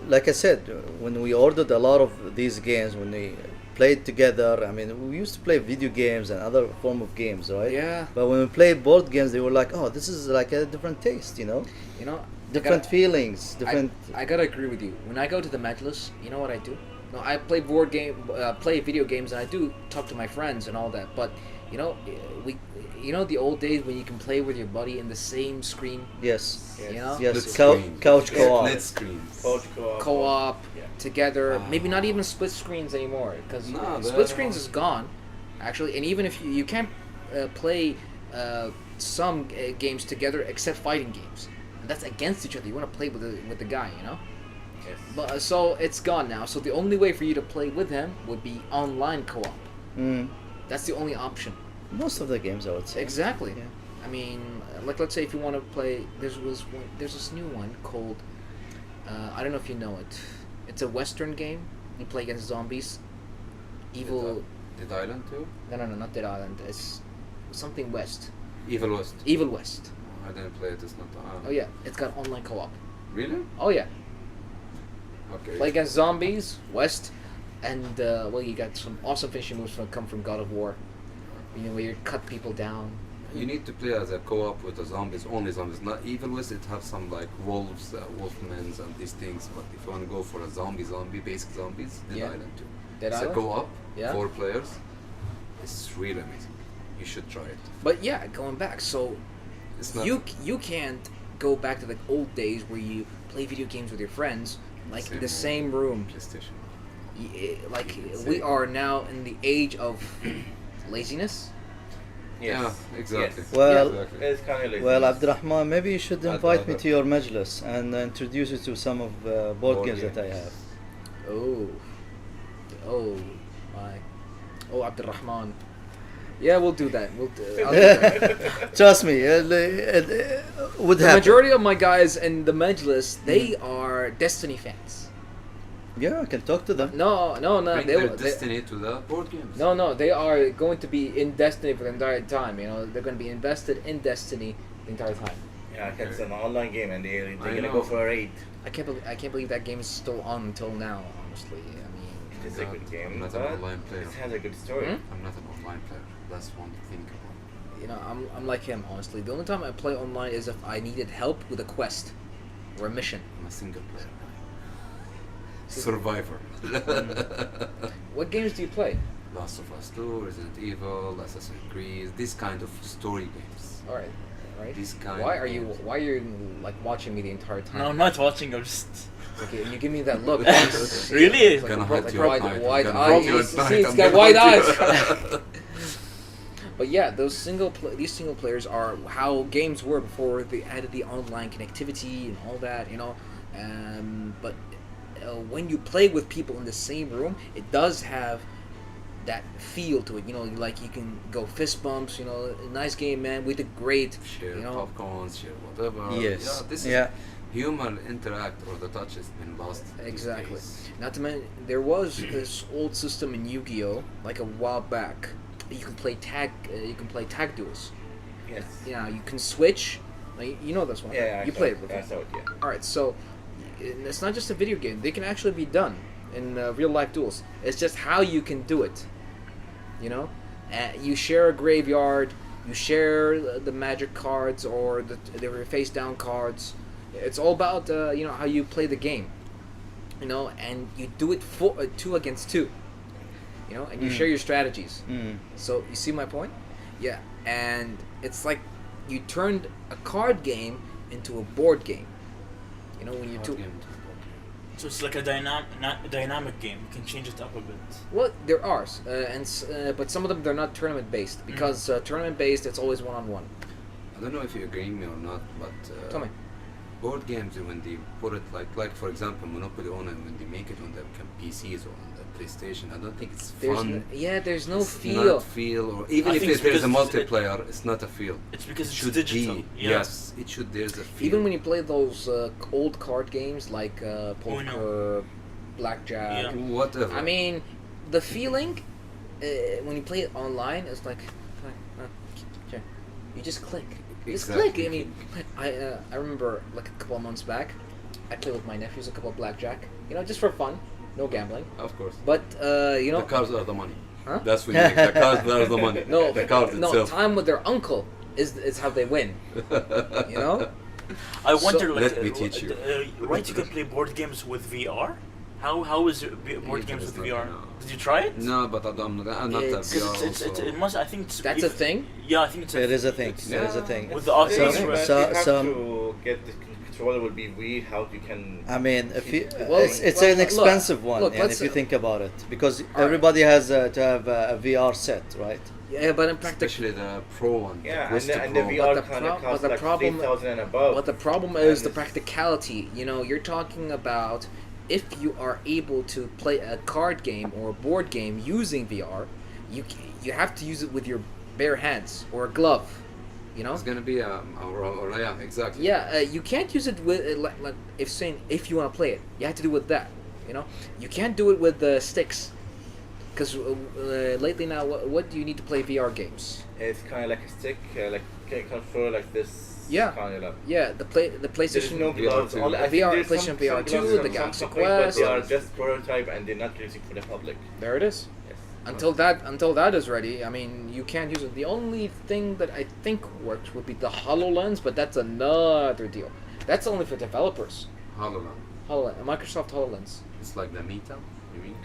like I said, when we ordered a lot of these games, when we played together, I mean, we used to play video games and other form of games, right? Yeah. But when we played board games, they were like, oh, this is like a different taste, you know, You know, different feelings, different. I gotta agree with you. When I go to the Majlis, you know what I do? No, I play play video games, and I do talk to my friends and all that. But you know, the old days when you can play with your buddy in the same screen, Yes. you know, Yes. Split screen. Couch co-op. Split screens. co-op Yeah. together. Ah. Maybe not even split screens anymore, because No, split they're screens not. is gone, actually. And even if you can't play some games together except fighting games, and that's against each other. You want to play with the guy, you know. Yes. But so it's gone now. So the only way for you to play with him would be online co-op. Mm. That's the only option. Most of the games, I would say. Exactly. Yeah. I mean, like let's say if you want to play, there's this new one called I don't know if you know it. It's a Western game. You play against zombies. Evil. Dead Island too? No, not Dead Island. It's something West. Evil West. Evil West. I didn't play it. It's not. Oh yeah, it's got online co-op. Really? Oh yeah, Okay. play against zombies West, and well, you got some awesome finishing moves come from God of War. You know, where you cut people down. You need to play as a co-op with the zombies, only zombies. Not Evil West, it have some like wolves, wolfmen and these things. But if you want to go for a basic zombies, Dead Yeah. Island too. Dead It's Island? a co-op, Yeah. 4 players. It's really amazing. You should try it. But yeah, going back, so It's not you can't go back to the old days where you play video games with your friends, like in the same room. PlayStation. Like Same. we are now in the age of laziness. Yes. Yeah, exactly. Yes. Well, Exactly. It's kind of like Well, Abdurrahman, maybe you should I'd invite me rather- to your majlis and introduce you to some of board Board games that I games. have. Oh my, oh Abdurrahman. Yeah, we'll do that. I'll do that. Trust me, would The happen. majority of my guys in the Majlis, they are Destiny fans. Yeah, I can talk to them. No, Bring they, their they destiny to the board games. no, they are going to be in Destiny for the entire time. You know, they're going to be invested in Destiny the entire time. Yeah, it's an online game and they're I gonna know. go for a raid. I can't believe that game is still on until now. Honestly, I mean, It's a good game. I'm not but an online player. It has a good story. Hmm? I'm not an online player. That's one thing about you know, I'm like him. Honestly, the only time I play online is if I needed help with a quest or a mission. I'm a single player. Survivor. What games do you play? Last of Us 2, Resident Evil, Assassin's Creed, these kind of story games. All right. This kind Why of are you games. like watching me the entire time? No, I'm not watching. I'm just. Okay, and you give me that look. Really? It's like Gonna a hunt like you at wide, night. wide Gonna eyes. hunt you at See, night. it's I'm got gonna wide hunt you. eyes. But yeah, those these single players are how games were before they added the online connectivity and all that, you know. But when you play with people in the same room, it does have that feel to it. You know, like you can go fist bumps. You know, nice game, man. We did great. Share You know. popcorns, share whatever. Yes. Yeah, this Yeah. is human interact or the touch has been lost. these Exactly. days. Not to mention, there was this old system in Yu-Gi-Oh, like a while back. You can play tag. You can play tag duels. Yes. Yeah, you can switch. Like, you know this one. Yeah, I you saw played it. it before. I saw it, yeah. All right, so it's not just a video game. They can actually be done in real life duels. It's just how you can do it. You know, you share a graveyard. You share the magic cards or the face down cards. It's all about you know how you play the game. you know, and you do it for 2 against 2, you know, and you share your strategies. So you see my point? Yeah, and it's like you turned a card game into a board game. You know, when you two. So it's like a dynamic game. You can change it up a bit. Well, there are, but some of them they're not tournament based because tournament based it's always 1-on-1. I don't know if you agree with me or not, but Tell me. board games when they put it like for example Monopoly on it, when they make it on the PCs or on the PlayStation, I don't think it's fun. There's no It's feel. not feel, or even I if think it's there's a because multiplayer, it's not a feel. It's because It it's should digital. be. Yeah. Yes, it should. There's a feel. Even when you play those old card games like poker, blackjack. Yeah. Whatever. I mean, the feeling when you play it online is like, okay, you just click. You just Exactly. click. I mean, I remember like a couple of months back, I played with my nephews a couple of blackjack. You know, just for fun, no gambling. of course. But you know, The cards are the money. Huh? That's when you make the cards are the money. no, the cards no, itself. time with their uncle is how they win. You know. I wonder, like, Let me teach you. Right? You can play board games with VR. How is board games with Interesting, VR? no. Did you try it? No, but I'm not a It's- VR. It must. I think it's, That's a thing. Yeah, I think it's. It is a thing. it's- It is a thing. With the Oculus So- Rift. so- you have some- to get the controller will be weird. How you can? I mean, if you, Well, it's well, an look, expensive one, look, and let's- if you think about it, because right. everybody has to have a VR set, right? Yeah, but in practice, Especially the Pro one. Yeah, the Quest and the Pro. VR the kind of pro- costs but the like problem- 3,000 and above. but the problem And is the it's- practicality. You know, you're talking about if you are able to play a card game or a board game using VR, you have to use it with your bare hands or a glove. You know. It's gonna be or yeah, exactly. Yeah, you can't use it with like if saying if you want to play it, you have to do it with that. You know, you can't do it with the sticks, because lately now, what do you need to play VR games? It's kind of like a stick, like can control like this. Yeah. Kind of like. Yeah, the There's PlayStation. no gloves. VR2. Only, I VR, think there's PlayStation some VR2, gloves the from Galaxy some companies, but Quest. they are just prototype and they're not releasing for the public. There it is. Yes. Until that is ready, I mean, you can't use it. The only thing that I think works would be the HoloLens, but that's another deal. That's only for developers. HoloLens. Microsoft HoloLens. It's like the Meta. You mean?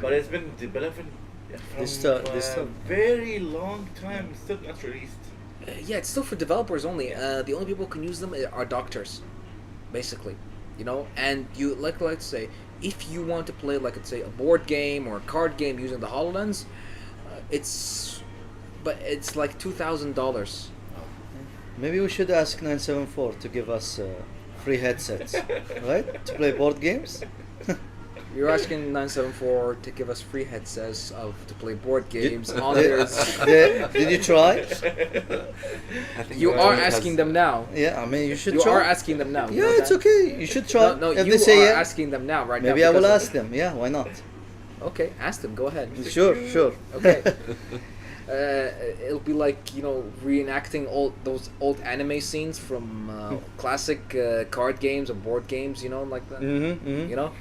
But it's been developing from This stuff- this a stuff- very long time. Still not released. Yeah, it's still for developers only. The only people who can use them are doctors, basically. You know, and you like say, if you want to play like let's say a board game or a card game using the HoloLens, it's like $2,000. Maybe we should ask 974 to give us free headsets, right? To play board games. You're asking 974 to give us free headsets to play board games on Did, their. did you try? I think You the are government asking has- them now. Yeah, I mean you should You try. are asking them now. you know Yeah, it's that? okay. You should try. No, if you they say are yeah, asking them now, right now. maybe I will because ask them. Yeah, why not? Okay, ask them. Go ahead. Sure, sure. Okay. It'll be like reenacting all those old anime scenes from classic card games or board games. Like that. Mm-hmm. You know,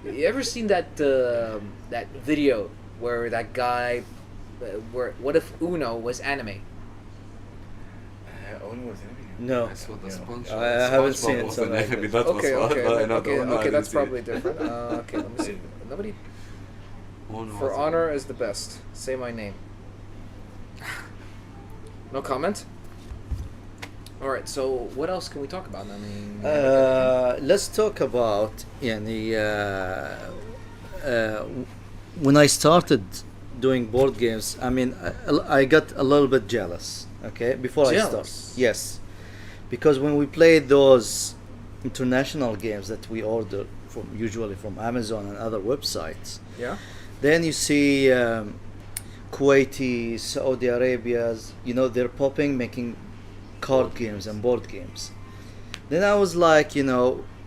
you ever seen that that video where that guy, what if Uno was anime? Only was anime. No. I saw the Yeah. SpongeBob. I haven't SpongeBob seen it, was so an I- enemy, that was Okay, fun, okay, but I know the okay, one I okay. didn't That's see it. probably different. Okay, let me see. Nobody. One For was- honor is the best. Say my name. No comment. All right. So what else can we talk about? I mean, Let's talk about when I started doing board games. I mean, I got a little bit jealous. Okay, before I Jealous? start, yes, because when we played those international games that we order usually from Amazon and other websites, yeah. then you see Kuwaiti, Saudi Arabia's, they're popping, making card games and board games. Then I was like,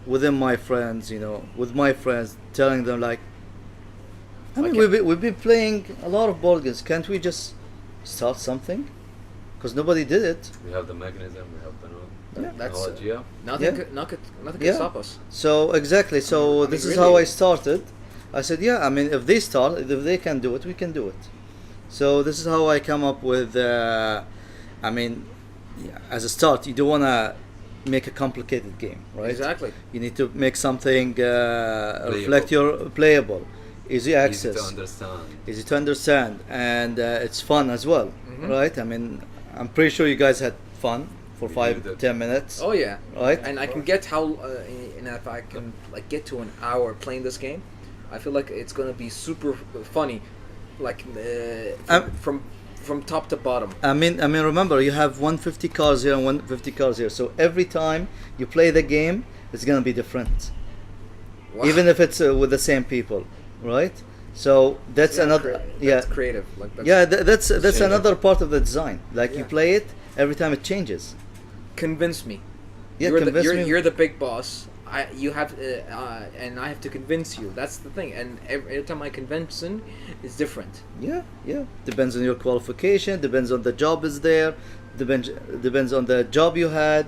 within my friends, with my friends, telling them like, I mean, Okay. we've been playing a lot of board games. Can't we just start something? Because nobody did it. We have the mechanism, we have the Yeah. That's technology. Yeah. nothing. Yeah. Nothing Yeah. can stop us. So exactly. So I mean, this is really. how I started. I said, yeah. I mean, if they can do it, we can do it. So this is how I come up with. I mean, as a start, you don't wanna make a complicated game, right? Exactly. You need to make something reflect your playable, easy access, Easy to understand. and it's fun as well, Mhm. right? I mean, I'm pretty sure you guys had fun for We 5-10 did. minutes, Oh yeah. right? And I can get how, and if I can like get to an hour playing this game, I feel like it's gonna be super funny, like from top to bottom. I mean, remember, you have 150 cars here and 150 cars here, so every time you play the game, it's gonna be different, Wow. even if it's with the same people, right? So that's another, That's creative. Like that's yeah, that's Change another part of the design. Like you Yeah. play it every time it changes. Convince me. Yeah, you're convince the, me. you're the big boss. You have, and I have to convince you. That's the thing. And every time I convince him, it's different. Yeah, yeah. Depends on your qualification. Depends on the job is there. Depends on the job you had.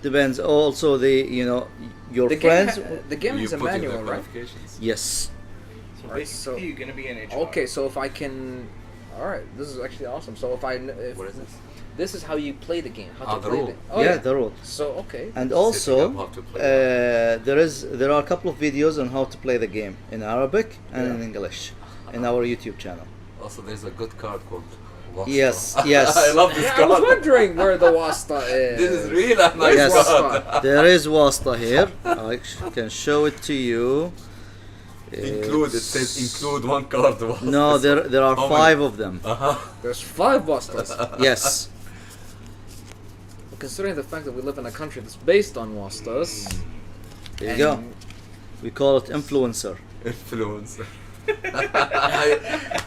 Depends also your The friends. the game You has a put in the manual, right? qualifications. Yes. So Alright, basically, so- you're gonna be an HR. Okay, so if I can, all right, this is actually awesome. So if What is this? this is how you play the game. How to the play rule. it. Oh yeah, the rule. So okay. And Setting also, up how to play. there are a couple of videos on how to play the game in Arabic and Yeah. in English in our YouTube channel. Also, there's a good card called Wasta. Yes, yes. I love this Yeah, I card. was wondering where the wasta is. This is really a nice Where's Yes. wasta? card. There is Wasta here. I can show it to you. Include, it says include one card. Wasta. No, there are How 5 many? of them. There's 5 wastas. Yes. Well, considering the fact that we live in a country that's based on wastas, There you go. and We call it influencer. Influencer.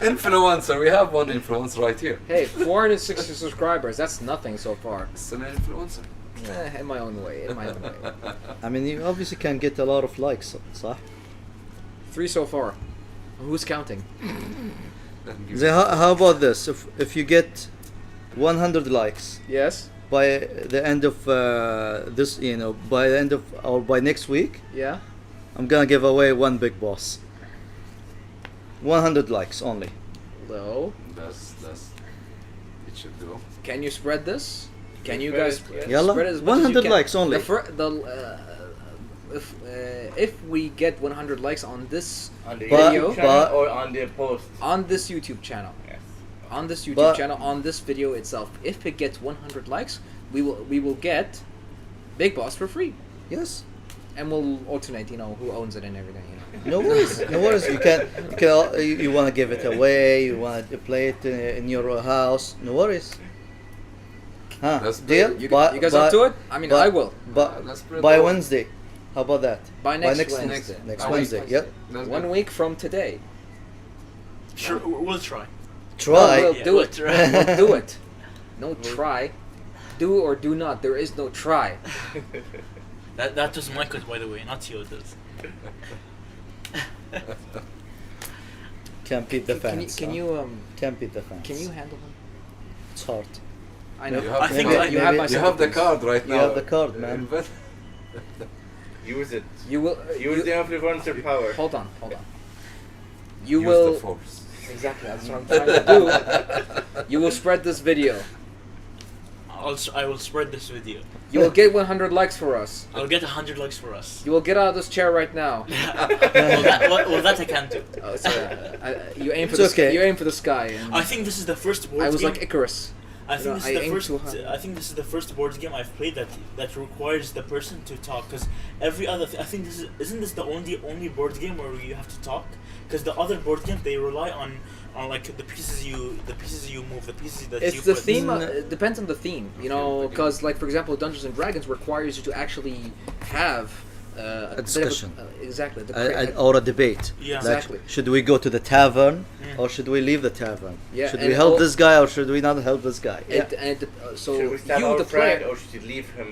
Influencer. We have one influencer right here. hey, 460 subscribers. That's nothing so far. It's an influencer. In my own way. In my own way. I mean, you obviously can get a lot of likes, صح? 3 so far. Who's counting? Then give So it- how about this? If you get 100 likes Yes. by the end of this, by the end of or by next week, Yeah. I'm gonna give away one big boss. 100 likes only. Hello. That's it should do. Can you spread this? Can you Spread guys it, yes. Yalla, spread it as much as you 100 can? likes only. If we get 100 likes on this On the But- YouTube but- channel or on the post. on this YouTube channel, Yes. on this YouTube But- channel, on this video itself, if it gets 100 likes, we will get Big Boss for free, Yes. and we'll alternate. Who owns it and everything. No worries. No worries. You want to give it away. You want to play it in your house. No worries. Huh? That's Deal? good. You guys up to it? I mean, I will. But Let's spread by the- Wednesday. How about that? By next Wednesday. Next By Wednesday. next Yep. That's 1 good. week from today. Sure, we'll try. Try. We'll Yeah, do we'll it. try. We'll do it. No try. Do or do not. There is no try. That was my cut, by the way, not yours. Can't beat the Can you fans. can huh? you Can't beat the fans. can you handle him? It's hard. I know. You have I the think card. I- you have my You have the sympathies. card right You now. have the card, man. But- Use it. You will. Use the influencer power. Hold on. You Use will. the force. Exactly. That's what I'm trying to do. You will spread this video. I will spread this video. You will get 100 likes for us. I'll get 100 likes for us. You will get out of this chair right now. well, that I can't do. You aim for It's the okay. You aim for the sky. And I think this is the first board I was game. like Icarus. I think this is I the aim first. too high. I think this is the first board game I've played that requires the person to talk. Because every other, I think isn't this the only board game where you have to talk? Because the other board games they rely on like the pieces you move, the pieces that you It's the put. theme. It depends on the theme, because like for example, Dungeons and Dragons requires you to actually have a bit of discussion. Exactly. Or a debate. Yeah. Like, Exactly. should we go to the tavern Mm. or should we leave the tavern? Yeah, Should and we help all- this guy or should we not help this guy? So Should we stab you, our the friend, player, or should we leave him?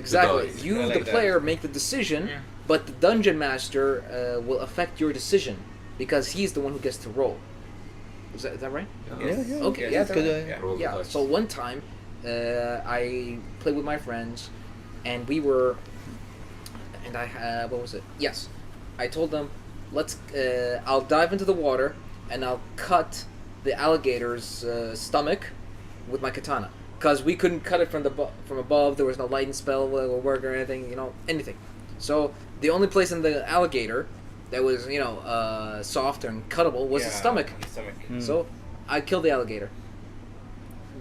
exactly. die? You, Kinda the like that. player, make the decision, Yeah. but the dungeon master will affect your decision because he's the one who gets to roll. Is that right? Yeah. Okay, Yes, yeah, it's good, alright, yeah. Roll the Yeah. dice. So one time, I played with my friends, and we were, and I had what was it? Yes, I told them, let's. I'll dive into the water, and I'll cut the alligator's stomach with my katana. because we couldn't cut it from above. There was no lighting spell that would work or anything, anything. So the only place in the alligator that was, soft and cuttable was the stomach. So I killed the alligator.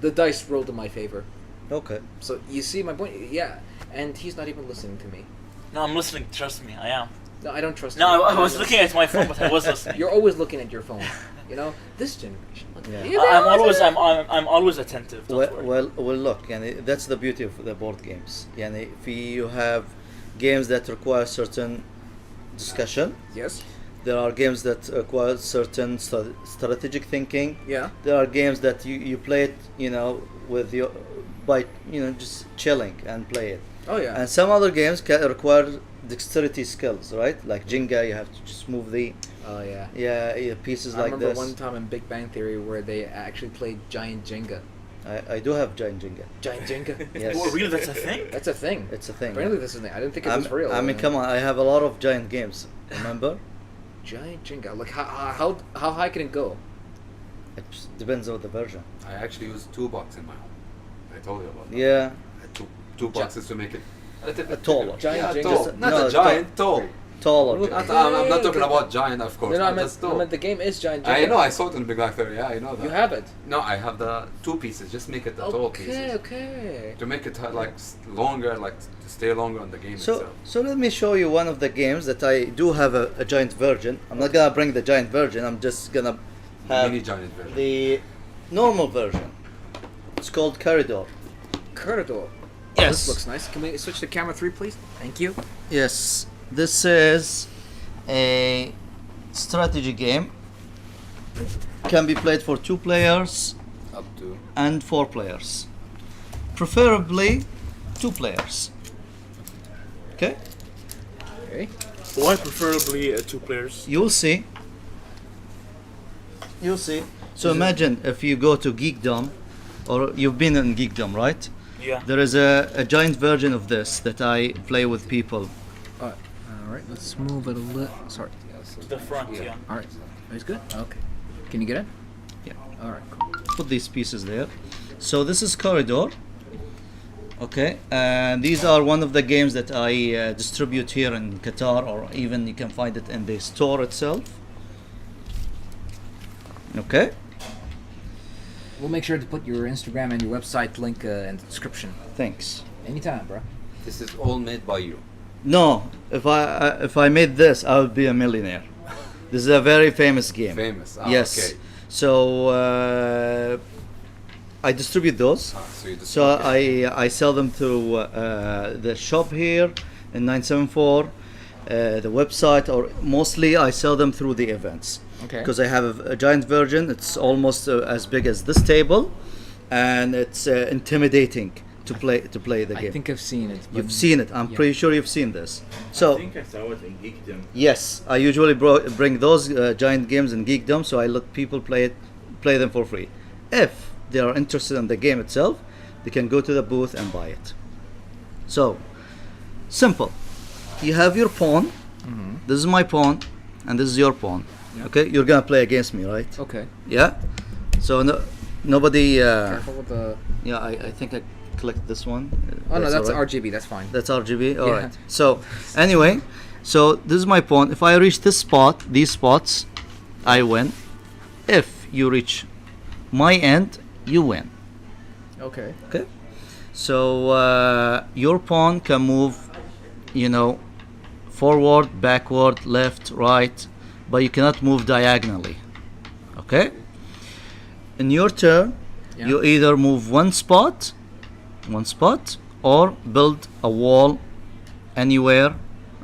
The dice rolled in my favor. Okay. So you see my point? Yeah. And he's not even listening to me. No, I'm listening. Trust me, I am. No, I don't trust No, you. I was looking at my phone, but I was listening. You're always looking at your phone. This generation. Look, Yeah. I'm always attentive. Don't worry. Well, look, that's the beauty of the board games. If you have games that require certain discussion, Yes. there are games that require certain strategic thinking. Yeah. There are games that you play it, with your by just chilling and play it. Oh yeah. And some other games require dexterity skills, right? Like Jenga, you have to just move the Oh yeah. pieces I like remember this. one time in Big Bang Theory where they actually played giant Jenga. I do have giant Jenga. Giant Jenga. Yes. Oh, really? That's a thing? That's a thing. It's a thing. Apparently this is a thing. I didn't think it was real. I mean, come on! I have a lot of giant games. Remember? Giant Jenga. Like how high can it go? It depends on the version. I actually use 2 boxes in my home. I told you about that. Yeah. I had two boxes to make it a little bit taller. bigger. Giant yeah, Jenga. tall. Not No, a giant, tall. Taller. Look, Jenga. I'm not talking about giant, of course. No, I but meant, just tall. the game is Giant Jenga. I know, I saw it in Big Bang Theory. Yeah, I know that. You have it. No, I have the 2 pieces. Just make it the tall pieces. Okay. To make it longer, to stay longer on the game itself. So let me show you one of the games that I do have a giant version. I'm not gonna bring the giant version. I'm just gonna have Mini giant version. the normal version. It's called Corridor. Corridor. Yes. This looks nice. Can we switch to camera 3, please? Thank you. Yes, this is a strategy game. Can be played for 2 players Up to. and 4 players. Preferably 2 players. Okay? Okay. Why preferably 2 players? You'll see. You'll see. So imagine if you go to Geekdom, or you've been in Geekdom, right? Yeah. There is a giant version of this that I play with people. All right. Let's move it a little. Sorry. To the front, yeah. All right. Is good? Okay. Can you get it? Yeah. All right. Cool. Put these pieces there. So this is Corridor. Okay, and these are one of the games that I distribute here in Qatar, or even you can find it in the store itself. Okay. We'll make sure to put your Instagram and your website link in the description. Thanks. Anytime, bro. This is all made by you. No, if I made this, I would be a millionaire. This is a very famous game. Famous. Ah, Yes. Okay. So I distribute those. So you just So I sell them through the shop here in 974, the website, or mostly I sell them through the events. Okay. Because I have a giant version. It's almost as big as this table, and it's intimidating to play the game. I think I've seen it. You've seen it. I'm yeah. pretty sure you've seen this. I So think I saw it in Geekdom. yes, I usually bring those giant games in Geekdom, so I let people play them for free. If they are interested in the game itself, they can go to the booth and buy it. So simple. You have your pawn. This is my pawn, and this is your pawn. Okay, you're gonna play against me, right? Okay. Yeah. So nobody. Careful with the. Yeah, I think I clicked this one. Oh no, that's all right. RGB. That's fine. That's RGB. All Yeah. right. So anyway, so this is my pawn. If I reach this spot, these spots, I win. If you reach my end, you win. Okay. Okay. So your pawn can move, forward, backward, left, right, but you cannot move diagonally. Okay. In your turn, Yeah. you either move one spot, or build a wall anywhere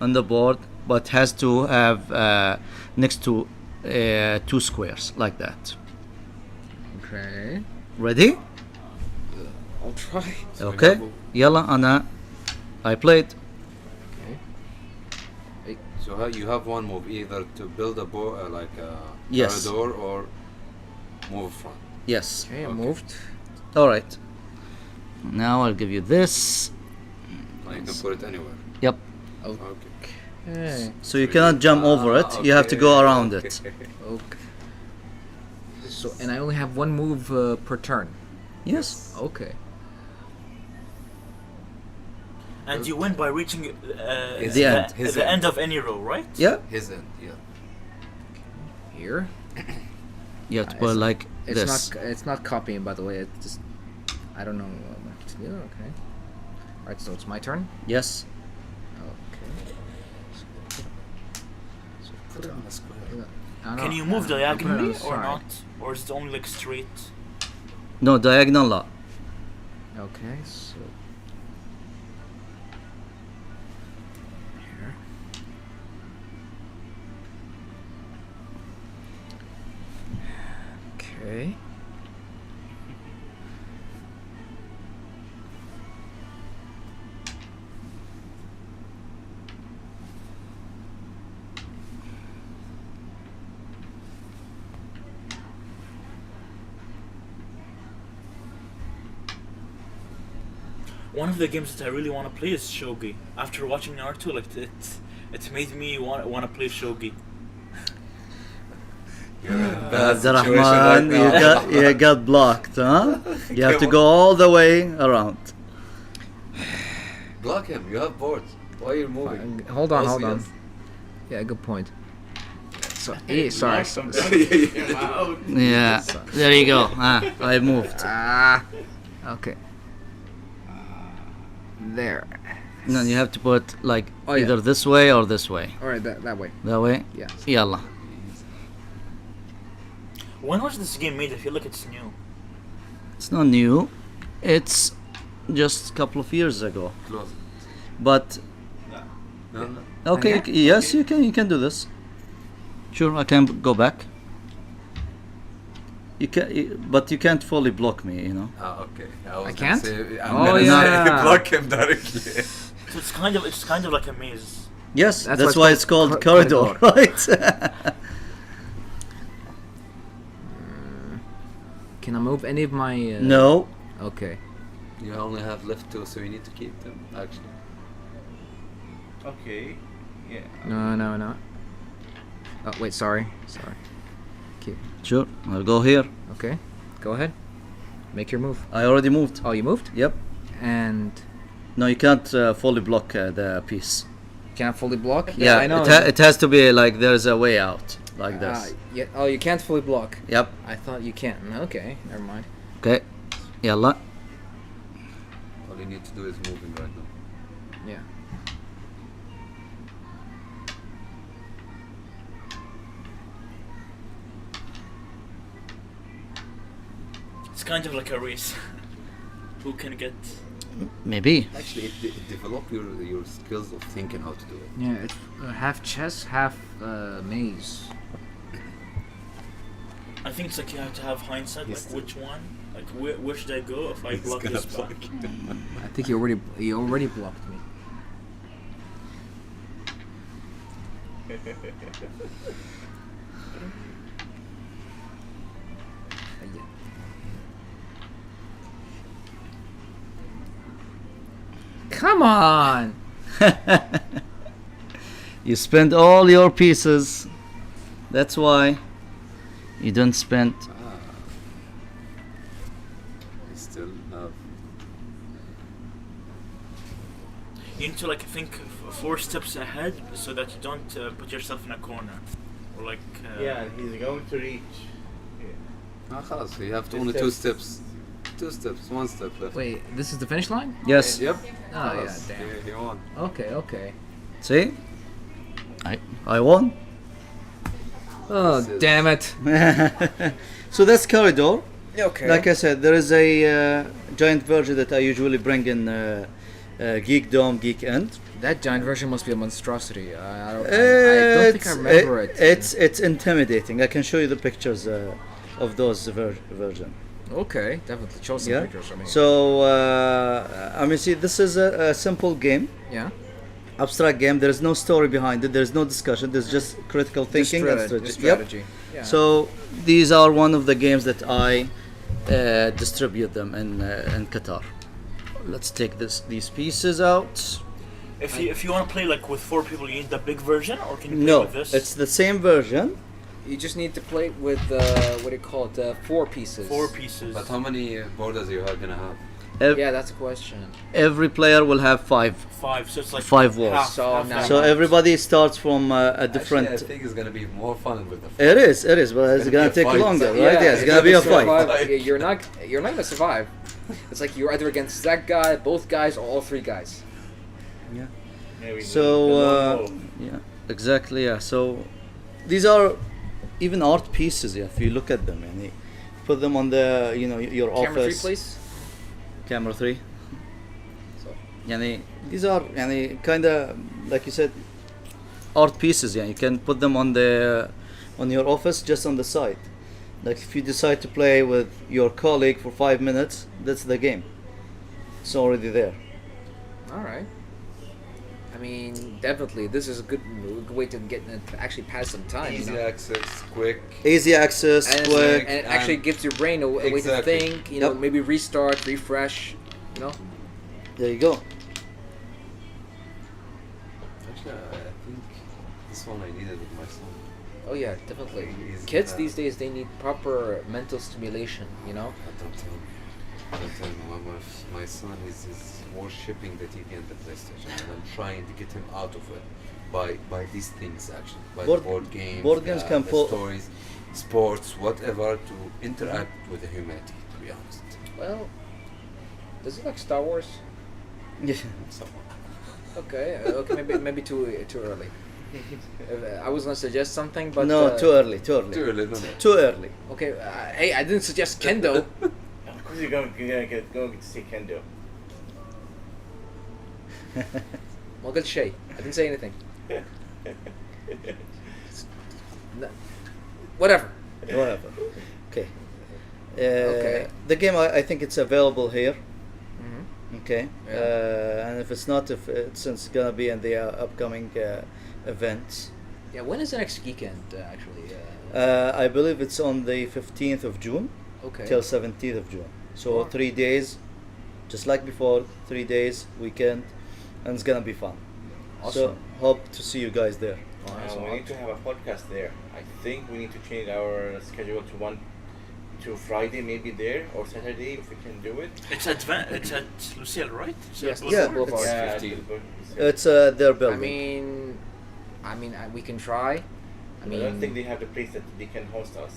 on the board, but has to have next to 2 squares like that. Okay. Ready? I'll try. So we Okay. have- Yalla, I played. Okay. So you have one move, either to build a like a Yes. corridor, or move front. Yes. Okay. I Okay. moved. All right. Now I'll give you this. Or you can put it anywhere. Yep. Okay. Okay. So you cannot jump over it. You have to go around it. Okay. So and I only have one move per turn. Yes. Okay. And you win by reaching His The end. His the end. end of any row, right? Yeah. His end, yeah. Here. You have to Uh, put it's- like It's this. not. It's not copying, by the way. It's just. I don't know what to do. Okay. All right. So it's my turn. Yes. Okay. So Put it on the square. Can you move diagonally or Sorry. not? Or is it only like straight? No, diagonal lot. Okay. So. Here. Okay. One of the games that I really want to play is shogi. After watching Naruto, like it made me want to play shogi. You're in a bad situation Abdurrahman, right now. you got blocked, huh? You have to Come go all the way around. Block him. You have boards. Why are you moving? Hold on. Also, Hold on. yes. Yeah. Good point. So. Sorry. Knocked him down, kicked him out. Yeah, there you go. I moved. Ah. Okay. There. No, you have to put like Oh, yeah. either this way or this way. All right. That way. That way? Yes. Yalla. When was this game made? I feel like it's new. It's not new. It's just a couple of years ago. Close. But No, no. okay, Okay. yes, you can do this. Sure, I can go back. You can, but you can't fully block me, you know. Ah, okay. Was I gonna can't? Say, I'm Oh, gonna yeah. say block him directly. So it's kind of like a maze. Yes, That's that's why why it's it's called called corridor, right? Can I move any of my? No. Okay. You only have left two, so you need to keep them. Actually. Okay. Yeah. No. Oh wait. Sorry. Keep. Sure, I'll go here. Okay. Go ahead. Make your move. I already moved. Oh, you moved? Yep. And No, you can't fully block the piece. can't fully block? Yeah, I know. It has to be like there's a way out, like this. Yeah. Oh, you can't fully block. Yep. I thought you can. Okay. Never mind. Okay. Yalla. All you need to do is moving right now. Yeah. It's kind of like a race. Who can get? Maybe. Actually, it develop your skills of thinking how to do it. Yeah. It's half chess, half maze. I think it's like you have to have hindsight, Yes. like which one, like where should I go if I He's block gonna this block back? I think you already blocked me. Come on. You spend all your pieces. That's why you don't spend. You still have. You need to like think 4 steps ahead so that you don't put yourself in a corner, or like. Yeah, he's going to reach. خلاص, you have Two only 2 steps. steps. 2 steps, 1 step left. Wait, this is the finish line? Yes. Yep. Oh yeah, خلاص, damn. he won. Okay. See? I won. Oh, This is- damn it. So that's corridor. Okay. Like I said, there is a giant version that I usually bring in Geek Dome, Geek End. That giant version must be a monstrosity. I don't think I remember it. It's intimidating. I can show you the pictures of those version. Okay, definitely. Show some Yeah. pictures for me. So I mean, see, this is a simple game, yeah. abstract game. There is no story behind it. There is no discussion. There's just critical thinking and strategy. Just Yep. strategy. Yeah. So these are one of the games that I distribute them in Qatar. Let's take these pieces out. If you want to play like with 4 people, you need the big version, or can you play No, with this? it's the same version. you just need to play it with what do you call it? 4 pieces. 4 pieces. But how many borders you are gonna have? Yeah, that's a question. Every player will have five. Five, so it's like 5 walls. half- So half now- the So amount. everybody starts from a different. Actually, I think it's gonna be more fun with the. It is, but it's gonna gonna be a take fight. longer, Yeah, right? Yeah, it's gonna be a fight. fight. You're not gonna survive. It's like you're either against that guy, both guys, or all three guys. Yeah. Maybe So the lone wolf. yeah, exactly. Yeah. So these are even art pieces. Yeah, if you look at them, and put them on the your Camera 3, office. please. Camera 3. So, Yani these are kind of like you said, art pieces. Yeah, you can put them on your office, just on the side. Like if you decide to play with your colleague for 5 minutes, that's the game. It's already there. all right. I mean, definitely, this is a good way to get to actually pass some time. Easy you know? access, quick. Easy access, And, quick. and it actually gives your brain a way to Exactly. think. You know, Yep. maybe restart, refresh. You know. There you go. Actually, I think this one I needed with my son. Oh yeah, definitely. Easy, Kids yeah. these days, they need proper mental stimulation. You know. Don't tell me. Don't tell me. My son is worshipping the TV and the PlayStation, and I'm trying to get him out of it by these things actually. By Board- the board games can the pull- stories, sports, whatever, to interact with the humanity. To be honest. Well, does it like Star Wars? Yeah. Someone. Okay, maybe too early. I was gonna suggest something, but No, too early. Too early, no. Too early. Okay, hey, I didn't suggest Kendo. Of course, you're going to see Kendo. Well, good shay. I didn't say anything. No, whatever. Whatever. Okay. Okay. The game, I think it's available here. Mm-hmm. Okay. Yeah. And if it's not, since it's gonna be in the upcoming events, Yeah, when is the next weekend actually? I believe it's on the 15th of June Okay. till 17th of June. So Sure. 3 days, just like before, 3 days weekend, and it's gonna be fun. Awesome. So hope to see you guys there. Awesome. We need to have a podcast there. I think we need to change our schedule to Friday, maybe there, or Saturday if we can do it. It's at Lucille, right? So Yes, it was- Yeah. Boulevard. Yeah, 15. It's their I building. mean, we can try. I mean, I don't think they have the place that they can host us.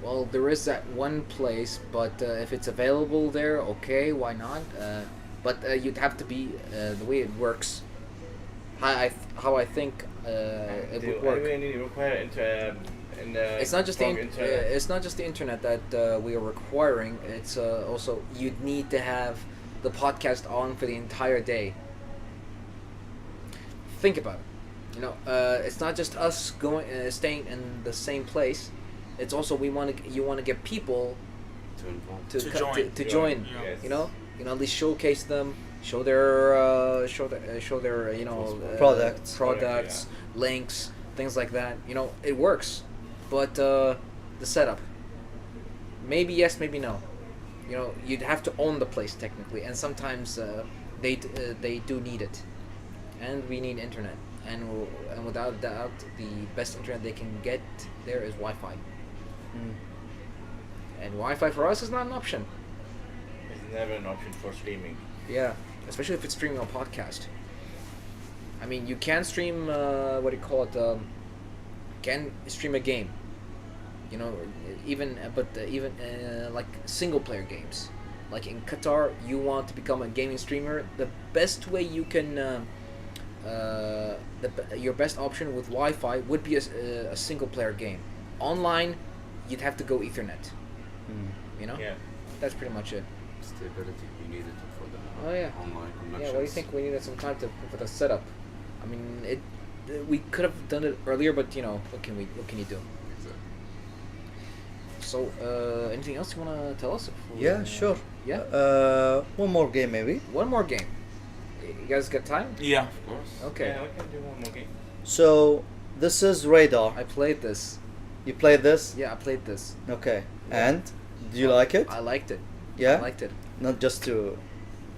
well, there is that one place, but if it's available there, okay, why not? But you'd have to be the way it works. How I think it Do would work. I really require It's not just the strong internet? it's not just the internet that we are requiring. It's also you'd need to have the podcast on for the entire day. Think about it. You know, it's not just us going staying in the same place. It's also you want to get people To involve. to To co- join. to join. Yeah. Yes. You know, at least showcase them, show their Products. products, links, things like that. You know, it works, but the setup. Maybe yes, maybe no. You know, you'd have to own the place technically, and sometimes they do need it, and we need internet, and without doubt, the best internet they can get there is Wi-Fi, and Wi-Fi for us is not an option. It's never an option for streaming. Yeah, especially if it's streaming on podcast. I mean, you can stream what do you call it? Can stream a game. You know, even like single player games. Like in Qatar, you want to become a gaming streamer. The best way you can, your best option with Wi-Fi would be a single player game. Online, you'd have to go Ethernet. You know, Yeah. that's pretty much it. Stability we needed for the Oh, yeah. online connections. Yeah, what do you think? We needed some time for the setup. I mean, we could have done it earlier, but you know, what can you do? Exactly. So, anything else you want to tell us? Yeah, sure. Yeah. One more game maybe. One more game. You guys got time? Yeah. Of course. Okay. Yeah, we can do one more game. So this is Radar. I played this. You played this? Yeah, I played this. Okay. Yeah. And do you like it? I liked it. Yeah. I liked it. Not just to.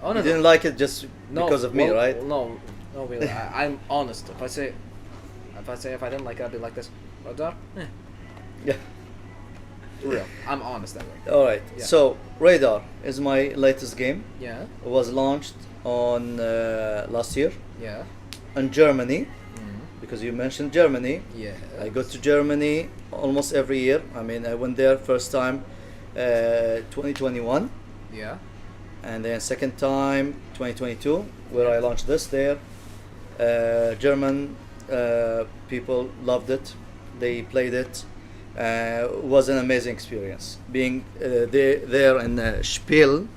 Oh no, You didn't like it just no, because of me, well, right? No, really. I'm honest. If I didn't like it, I'd be like this. Radar? Eh. Yeah. For real. I'm honest that way. All right. Yeah. So Radar is my latest game. Yeah. It was launched on last year Yeah. in Germany, Mm. because you mentioned Germany. Yeah. I go to Germany almost every year. I mean, I went there first time 2021, Yeah. and then second time 2022, where I launched this there. German people loved it. They played it. It was an amazing experience. Being there in Spiel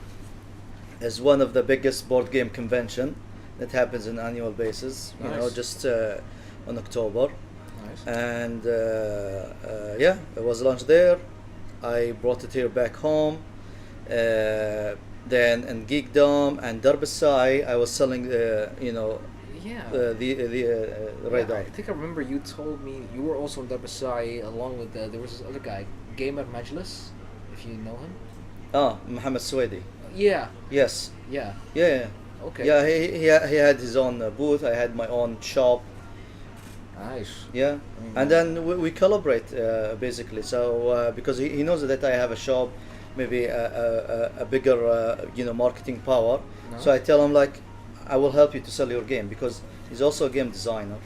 is one of the biggest board game convention that happens on an annual basis. You know, Nice. just on October. Nice. And yeah, it was launched there. I brought it here back home. Then in Geekdom and Darbasai, I was selling, you know, Yeah. the Radar. I think I remember you told me you were also in Darbasai along with there was this other guy, Gamer Majlis, if you know him. Mohammed Swedi. Yeah. Yes. Yeah. Yeah. Okay. Yeah, he had his own booth. I had my own shop. Nice. Yeah, Mm. and then we collaborate basically. So because he knows that I have a shop, maybe a bigger you know, marketing power. No. So I tell him like, I will help you to sell your game, because he's also a game designer.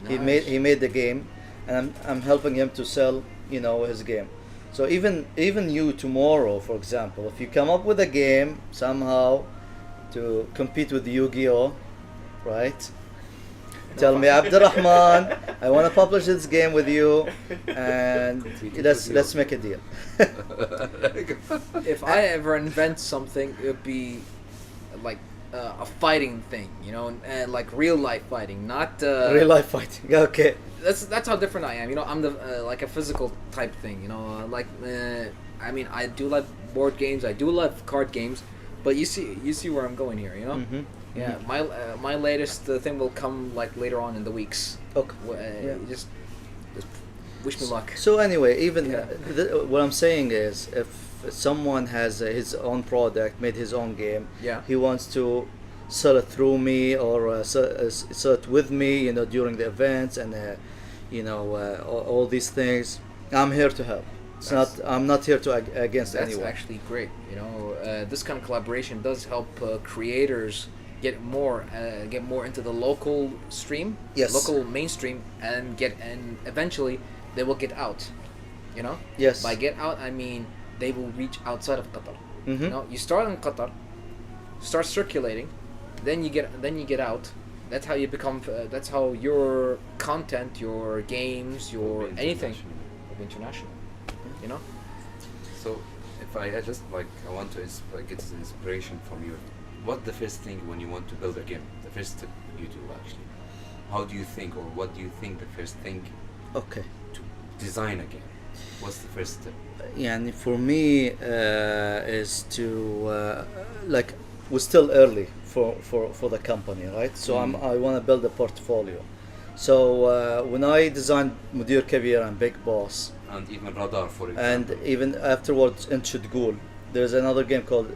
Nice. He made the game, and I'm helping him to sell, you know, his game. So even you tomorrow, for example, if you come up with a game somehow to compete with Yu-Gi-Oh, right? Tell me, Abdurrahman, I want to publish this game with you, and Compete with let's Yu-Gi-Oh. make a deal. If I ever invent something, it would be like a fighting thing, you know, and like real life fighting, not Real life fighting. Okay. That's how different I am. You know, I'm the like a physical type thing. You know, I mean, I do love board games. I do love card games, but you see where I'm going here. You know. Mhm. Yeah, my latest thing will come like later on in the weeks. Okay. Yeah. Just wish me luck. So anyway, even Yeah. what I'm saying is, if someone has his own product, made his own game, Yeah. he wants to sell it through me, or sell it with me, you know, during the events, and you know, all these things. I'm here to help. I'm not here to against That's anyone. actually great. You know, this kind of collaboration does help creators get more into the local stream, Yes. local mainstream, and eventually they will get out. You know, Yes. by get out I mean they will reach outside of Qatar. Mhm. You know, you start in Qatar, start circulating, then you get out. That's how you become. That's how your content, your games, your Will be anything international. will be international. You know. So, if I just like, I want to get some inspiration from you. What the first thing when you want to build a game? The first step you do actually. How do you think, or what do you think the first thing Okay. to design a game? What's the first step? Yeah, and for me is to like, we're still early for the company, right? So I want to build a portfolio. So when I designed Mudir Kabir and Big Boss, And even Radar, for example. and even afterwards Inchud Ghoul, there's another game called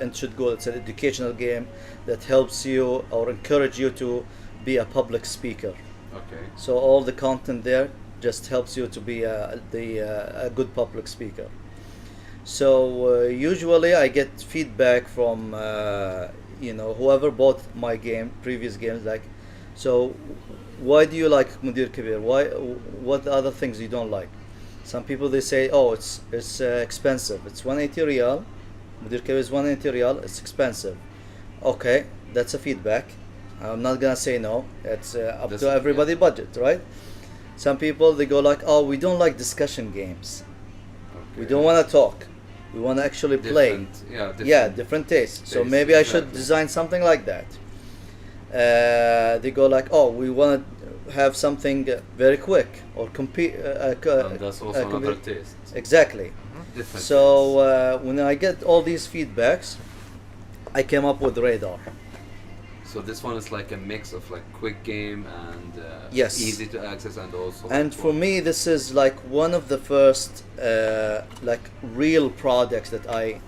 Inchud Ghoul. It's an educational game that helps you or encourage you to be a public speaker. Okay. So all the content there just helps you to be a good public speaker. So usually I get feedback from you know, whoever bought my game, previous games, like, so why do you like Mudir Kabir? Why? What other things you don't like? Some people they say, oh, it's expensive. It's 180 riyal. Mudir Kabir is 180 riyal. It's expensive. Okay, that's a feedback. I'm not gonna say no. It's up That's- to everybody budget, right? Some people they go like, oh, we don't like discussion games. We Okay. don't want to talk. We want to actually play. Different, yeah, different. Yeah, different tastes. So Tastes, maybe I should exactly. design something like that. They go like, oh, we want to have something very quick or compete. And that's also another taste. Exactly. Different. So when I get all these feedbacks, I came up with Radar. So this one is like a mix of like quick game and Yes. easy to access, and also. And for me, this is like one of the first like real projects that I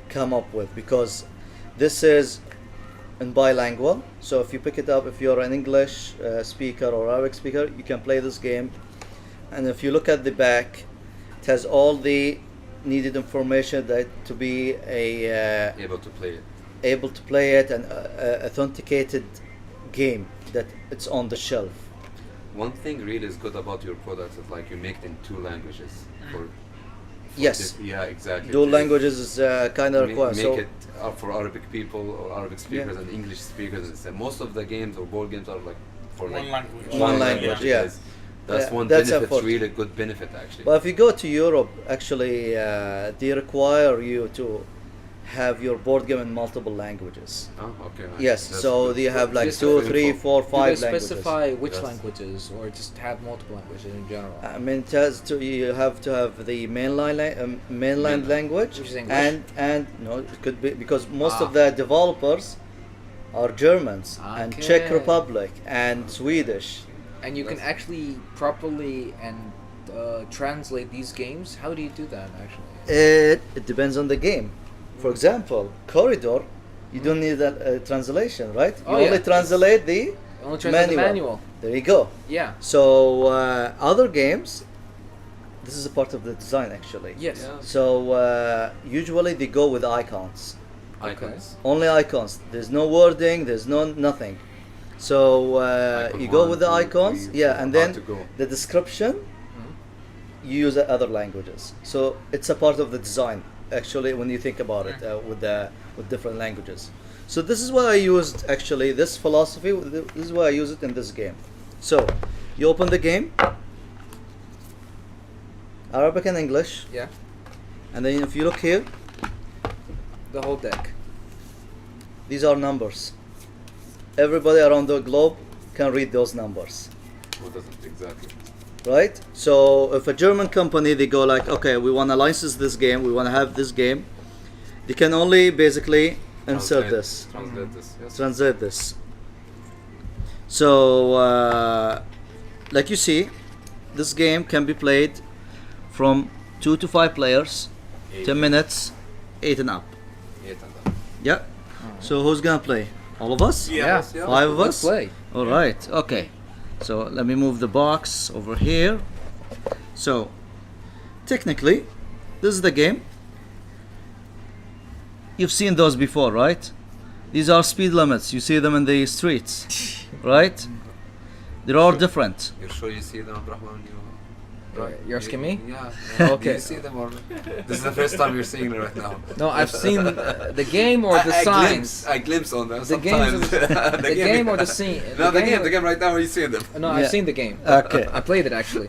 come up with, because this is in bilingual. So if you pick it up, if you're an English speaker or Arabic speaker, you can play this game. And if you look at the back, It has all the needed information that to be a Able to play it. able to play it and authenticated game that it's on the shelf. One thing really is good about your products is like you make it in 2 languages. For Yes, yeah, exactly. dual languages is kind of required. Make So it for Arabic people or Arabic speakers and English speakers. And most of the games or board games are like for One like language. One language, yeah. Yes. That's one that's benefit, important. really good benefit actually. but if you go to Europe, actually, they require you to have your board game in multiple languages. Oh, okay. Nice. Yes, That's so good. they have like Just 2, for 3, info. 4, Do 5 they languages. specify which Yes. languages, or just have multiple languages in general? I mean, it has to, you have to have the mainland Mainland. language, Which is English? and no, it could be because most Ah. of the developers are Germans and Czech Okay. Republic and Swedish. And you can That's- actually properly and translate these games. How do you do that actually? It depends on the game. For example, Corridor, you don't need a translation, right? You Oh, yeah. only translate the Only translate the manual. There you go. Yeah. So other games, this is a part of the design actually. Yes. Yeah. So usually they go with icons, Icons. only icons. There's no wording. There's no nothing. So Icon you go 1, with the 2, icons, 3, yeah, 4, and how then to go. the description. You use other languages. So it's a part of the design actually when you think about it with different languages. So this is why I used actually this philosophy. This is why I use it in this game. So you open the game, Arabic and English, Yeah. and then if you look here, The whole deck. these are numbers. Everybody around the globe can read those numbers, Who doesn't exactly? right? So if a German company, they go like, okay, we want to license this game, we want to have this game, they can only basically insert this, Translate this. Yes. translate this. So like you see, this game can be played from 2 to 5 players, 10 minutes, 8 and up. 8 and up. Yeah. So who's gonna play? All of us? Yeah. 5 of Let's us? play. All right. Okay. So let me move the box over here. So technically, this is the game. You've seen those before, right? These are speed limits. You see them in the streets, right? They're all different. You're sure you see them, Abdurrahman? You're asking me? Yeah. Okay. Do you see them or this is the first time you're seeing them right now? No, I've seen the game or the signs. I glimpse on them The games sometimes. or the game or the scene. No, the game right now. Are you seeing them? No, Yeah. I've seen the game. Okay. I played it actually.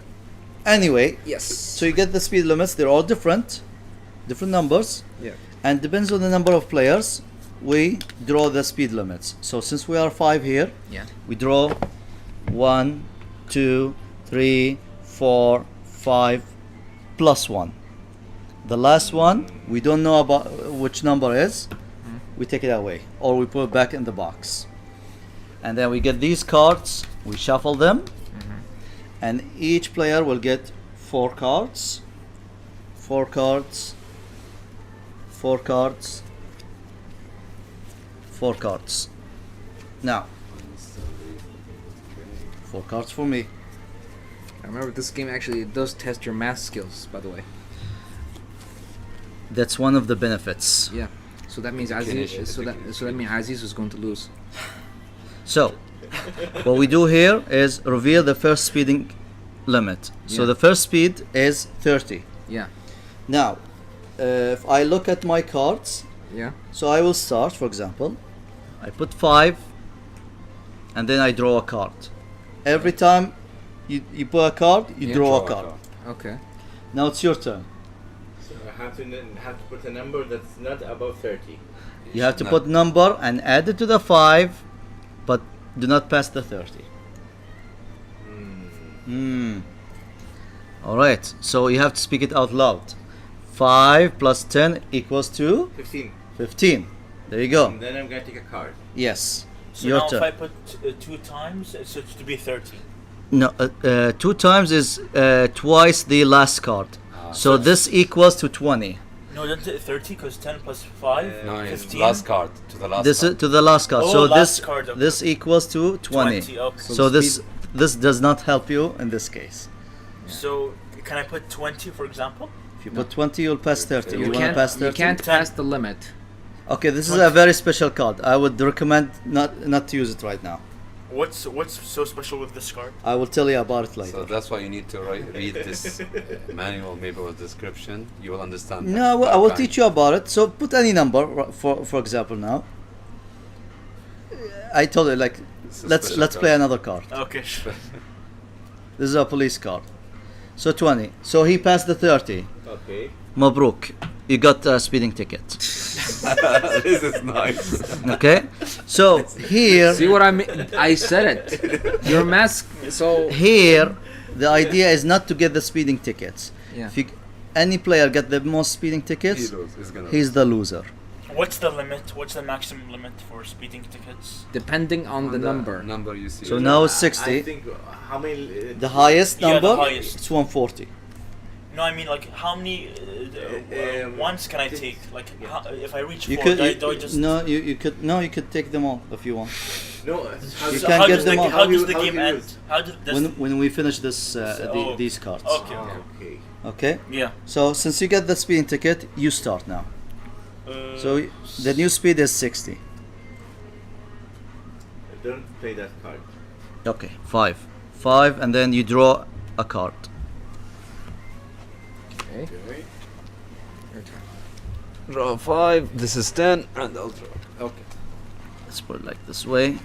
Anyway, Yes. so you get the speed limits. They're all different numbers. Yeah. And depends on the number of players, we draw the speed limits. So since we are 5 here, Yeah. we draw 1, 2, 3, 4, 5 plus 1. The last one, we don't know about which number is. We take it away or we put it back in the box. And then we get these cards, we shuffle them, and each player will get 4 cards. 4 cards. 4 cards. 4 cards. Now, 4 cards for me. I remember this game actually does test your math skills, by the way. That's one of the benefits. Yeah. So that means Aziz. So that means Aziz is going to lose. So, what we do here is reveal the first speeding limit. So Yeah. the first speed is 30. Yeah. Now, if I look at my cards, Yeah. so I will start, for example, I put 5, and then I draw a card. Every time you put a card, you Yeah. draw a card. Okay. Now it's your turn. So I have to put a number that's not above 30. You have to put number and add it to the 5, but do not pass the 30. All right. So you have to speak it out loud. 5 plus 10 equals to 15. 15. There you go. And then I'm going to take a card. Yes. So Your now turn. if I put 2 times, it's to be 30. No, 2 times is twice the last card. So this equals to 20. No, that's 30 because 10 plus 5, No, it's 15. last card to the last. This card. is to the last card. Oh, so last card, okay. this equals to 20. Okay. So this does not help you in this case. So can I put 20, for example? If you put 20, you'll pass 30. You wanna can't. pass 30? You can't pass the limit. Okay, this is a very special card. I would recommend not to use it right now. What's so special with this card? I will tell you about it later. So that's why you need to read this manual, maybe or description. You will understand. No, I will teach you about it. So put any number, for example now. I told you, like, It's a let's special play card. another card. Okay, sure. This is a police card. So 20. So he passed the 30. Okay. Mabruk. You got a speeding ticket. This is nice. Okay? So here, See what I mean? I said it. Your mask. So here, the idea is not to get the speeding tickets. yeah. If any player get the most speeding tickets, he's the loser. What's the limit? What's the maximum limit for speeding tickets? Depending on the number. Number you see. So now it's I 60. think how many? The highest Yeah, the number, highest. it's 140. No, I mean like how many ones can I take? Like how, if I reach You 4, could do I just you could take them all if you want. No. How, You so can't how get does them the, all. how does the How game you end? use? How does When we finish this Oh. these cards. Okay. Okay. Okay. Yeah. So since you get the speeding ticket, you start now. So the new speed is 60. Don't play that card. Okay, 5. 5 and then you draw a card. Okay. Okay. Your turn. Draw 5. This is 10, and I'll draw. Okay. Let's put it like this way.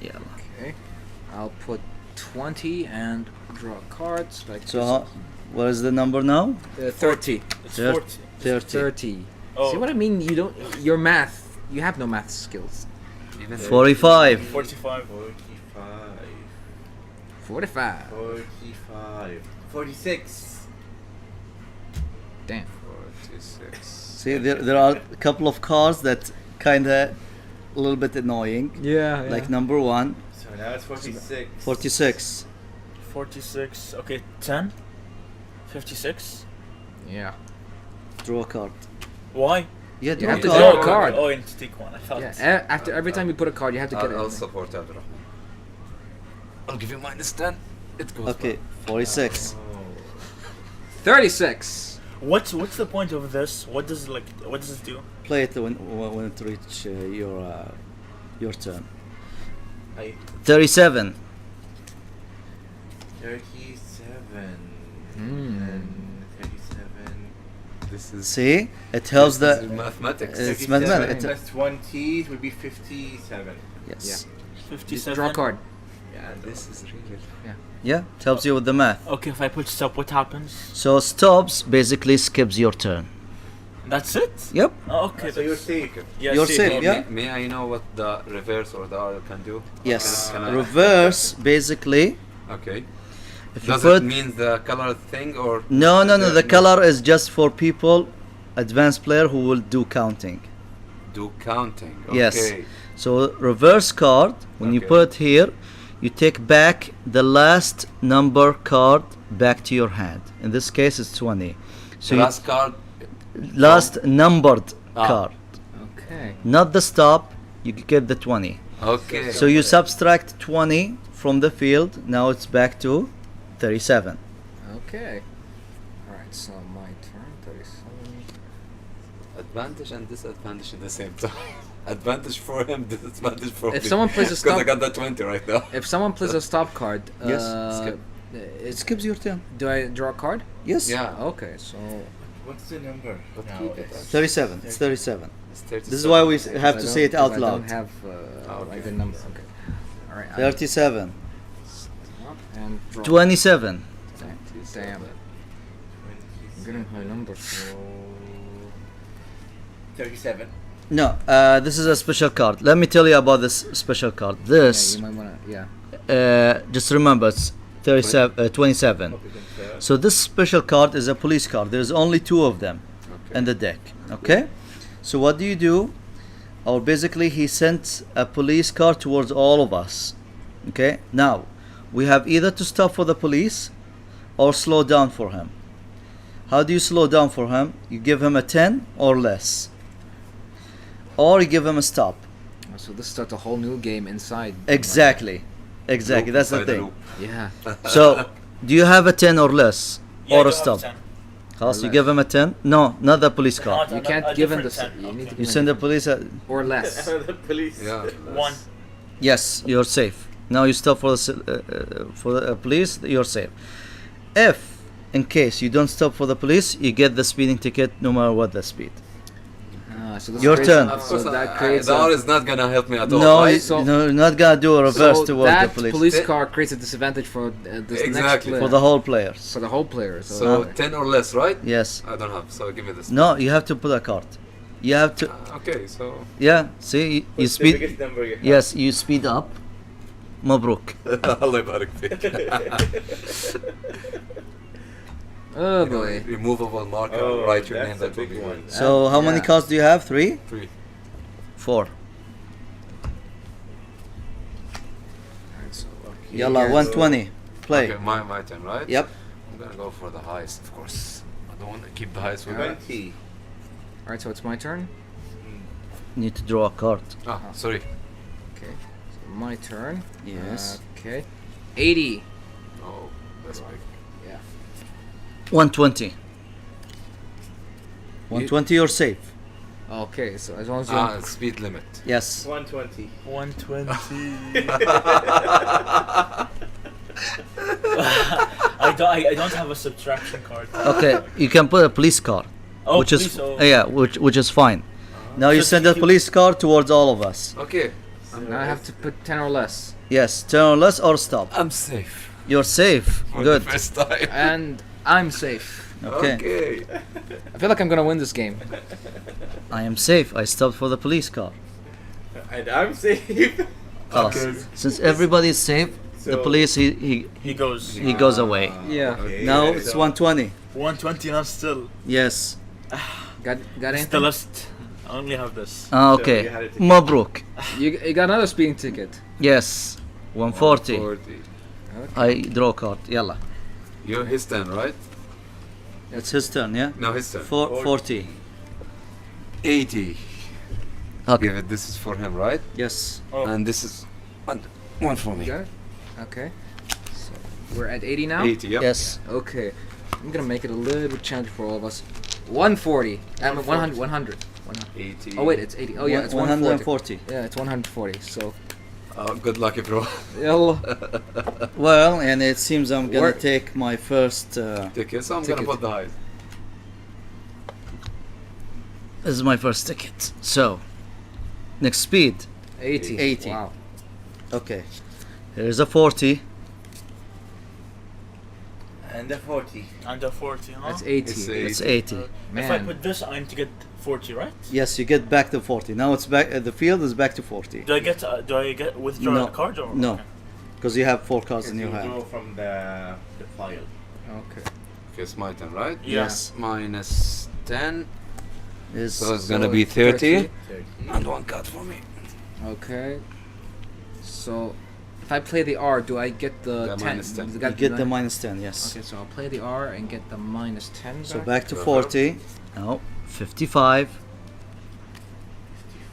Yeah. Okay. I'll put 20 and draw cards like So this. what is the number now? 30. It's Thir- 40. 30. 30. Oh. See what I mean? You don't. Your math. You have no math skills. Even 45. 45. 45. 45. 45. 46. Damn. 46. See, there are a couple of cards that kind of a little bit annoying. Yeah. Like number 1, So now it's 46. 46. 46. Okay, 10. 56. Yeah. Draw a card. Why? Yeah, You draw have a to card. draw a card. Oh, you need to take one. I thought. Yeah. After every time you put a card, you have to get I'll it. support Abdurrahman. I'll give you -10. It goes Okay, 46. Oh. 36. What's the point of this? What does it do? Play it when it reach your turn. I 37. 37. Hmm. And 37. This is. See, it helps this is the mathematics. It's 37 mathematics. plus 20 it would be 57. yes. 57. Draw a card. Yeah, This is really. Yeah, it helps you with the math. Okay, if I put stop, what happens? So stops basically skips your turn. That's it? Yep. Oh, okay. So you're safe. Yeah, You're safe. safe, yeah. May I know what the reverse or the R can do? Yes. Can I- Reverse basically. Okay. If you Does put it mean the color thing or? no. The color is just for people, advanced player who will do counting. Do counting. Okay. Yes. So reverse card, when you Okay. put it here, you take back the last number card back to your hand. In this case, it's 20. So The last card. last numbered Ah. card, Okay. not the stop. You get the 20. Okay. So you subtract 20 from the field. Now it's back to 37. Okay. All right. So my turn. 37. Advantage and disadvantage at the same time. Advantage for him, disadvantage for me. If someone plays a Because I stop, got the 20 right now. if someone plays a stop card, Yes, skip. It It's, skips your turn. do I draw a card? Yes. Yeah. Okay. So What's the number? But now? keep it It's 37. It's 37. It's 37. This is why we have I to don't- say it out I loud. don't have Okay. like the number. Okay. All right. 37. And draw. 27. Damn. I'm getting high numbers. So 37. No, this is a special card. Let me tell you about this special card. yeah, This, you might wanna. Yeah. just remember, it's 27. So this special card is a police card. There's only 2 of them Okay. in the deck. Okay? So what do you do? Or basically he sent a police car towards all of us. Okay? Now, we have either to stop for the police or slow down for him. How do you slow down for him? You give him a 10 or less. Or you give him a stop. So this starts a whole new game inside. Exactly. Exactly. Loop That's the inside thing. loop. Yeah. So, do you have a 10 or less? Yeah, or you a have stop. 10. Khlas, you less. give him a 10. No, not the police car. Not You a- can't a give him the. different 10. You need to Okay. give You him send a the police. or less. The police. Yeah. One. Yes, you're safe. Now you stop for the police. You're safe. If, in case you don't stop for the police, you get the speeding ticket no matter what the speed. So this Your creates- turn. Of So course, that creates the a- R is not gonna help me at all. No, right? So- no, you're not gonna do a reverse so towards that the police. car creates a disadvantage for this next Exactly. player. For the whole players. For the whole player. So, So 10 or less, right? Yes. I don't have. So give me this. No, you have to put a card. You have to. Okay, so Yeah. See, you What's the speed. biggest number you have? Yes, you speed up. Mabruk. Allah يبارك فيك. oh boy. Removable marker. Oh, write your that's name. a That will big be one. So how many Yeah. cards do you have? 3, 3. 4. Alright, so, okay, Yalla, here's- 120. Play. Okay, my turn, right? Yep. I'm gonna go for the highest, of course. I don't want to keep the highest with me. 20. Alright, so it's my turn. Need to draw a card. Ah, sorry. Okay. So my turn. Yes. Okay. 80. Oh, that's big. Yeah. 120. 120, you're safe. Okay, so as long as you Ah, speed limit. Yes. 120. 120. I don't have a subtraction card. Okay, you can put a police car, Oh, which is please, oh. yeah, which is fine. Now you Just send a keep- police car towards all of us. Okay, now I have to put 10 or less. Yes, turn or less or stop. I'm safe. You're safe. For Good. the first time. And I'm safe. Okay. I feel like I'm gonna win this game. I am safe. I stopped for the police car. And I'm safe. Khlas. Since everybody is safe, the So- police he He goes. he goes away. Yeah. Okay, Now yeah, it's so- 120. 120 not still. Yes. Got anything? Still list. I only have this. Ah, So okay. you had it- Mabruk. You got another speeding ticket. Yes. 140. 40. I draw a card. Yalla. You're his turn, right? It's his turn, yeah? No, his turn. 40. 80. Okay. Give it. This is for him, right? Yes. Oh. And this is one for me. Got it? Okay. So we're at 80 now? 80, yep. Yes. Okay. I'm gonna make it a little bit challenging for all of us. 140. I mean 100. 100. 100. 80. Oh wait, it's 80. Oh yeah, it's 140. 140. Yeah, it's 140. So, Good luck, bro. yalla. Well, and it seems I'm gonna Where- take my first. Ticket. So I'm Ticket. gonna put the highest. This is my first ticket. So, next speed. 80. 80. Wow. Okay. Here's a 40. And a 40. Under 40, huh? That's 80. It's It's 80. 80. If I Man. put this, I'm to get 40, right? Yes, you get back to 40. Now it's back. The field is back to 40 Do I get withdraw No. a card or No. okay. because you have 4 cards in You your hand. draw from the file. Okay. Okay, it's my turn, right? Yeah. Yes. Minus 10. Is So it's So gonna be 30. 30. And one card for me. Okay. So, if I play the R, do I get the The 10? minus 10. you get the minus 10. Yes. Okay, so I'll play the R and get the minus 10 So back. back to Go 40. Now 55.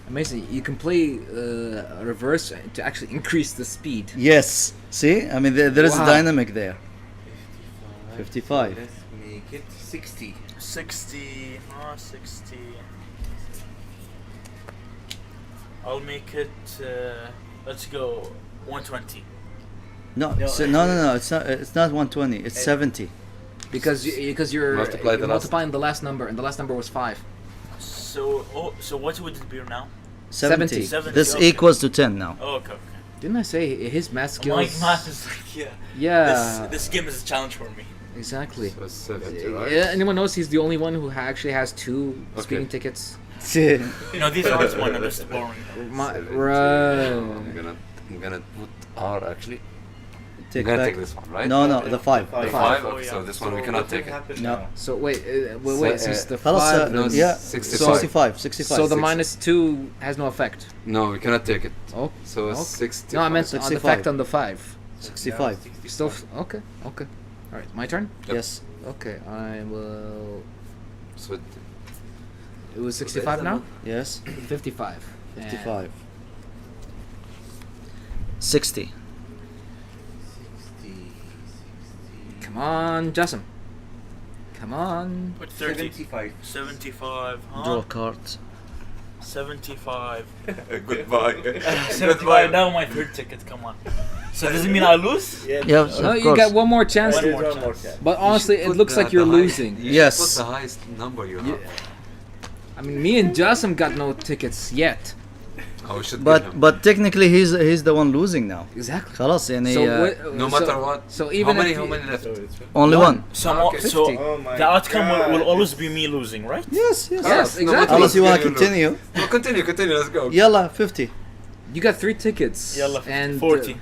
Amazing. You can play reverse to actually increase the speed. Yes. See, I mean there is a Wow. dynamic there. 55. So let's make it 60. 60. 60. I'll make it. Let's go 120. No, No, no. It's not 120. It's 70. Because you're Multiply the you're last- multiplying the last number, and the last number was 5. So what would it be now? 70. 70, This okay. equals to 10 now. Oh, okay. Didn't I say his math skills? My math is like yeah. Yeah. This game is a challenge for me. Exactly. So it's 70, right? Yeah, anyone knows he's the only one who actually has 2 Okay. speeding tickets? You know these aren't one. I'm just boring. My, 70. right. I'm gonna put R actually. Take You're gonna back. take this one, right? No, the 5. The The five. 5? Oh, Okay, yeah. so this one we So cannot what take will it. happen No. now? So wait, So, since the خلاص, 5 no, is, yeah, 65. 65. so the Six- minus 2 has no effect. No, we cannot take it. Oh, So it's Okay. 60. no, I meant on the 65. effect on the 5. 65. You still okay? Okay. All right, my turn. Yep. Yes. Okay, I will. So It was 65 now. Yes. 55. 55. 60. 60. Come on, Jassim. Come on. Put 30. 75. 75, huh? Draw cards. 75. Goodbye. 75, now my third ticket, come on. So does it mean I lose? Yes. Yes. No, Of you course. got one more chance. One One more more chance. chance. But honestly, it looks like you're losing. You Yes. should put the highest number you have. I mean, me and Jassim got no tickets yet. Oh, we should give him. But technically he's the one losing now. Exactly. خلاص يعني So, No matter what. So even how many? if How you- many left? So it's only one. So, Okay. so 50. Oh my the outcome will God. always be me losing, right? Yes, yes. Yes, No exactly. matter Unless you what, want to lose. continue. No, continue. Let's go. Yalla, 50. you got 3 tickets. Yalla, and 40.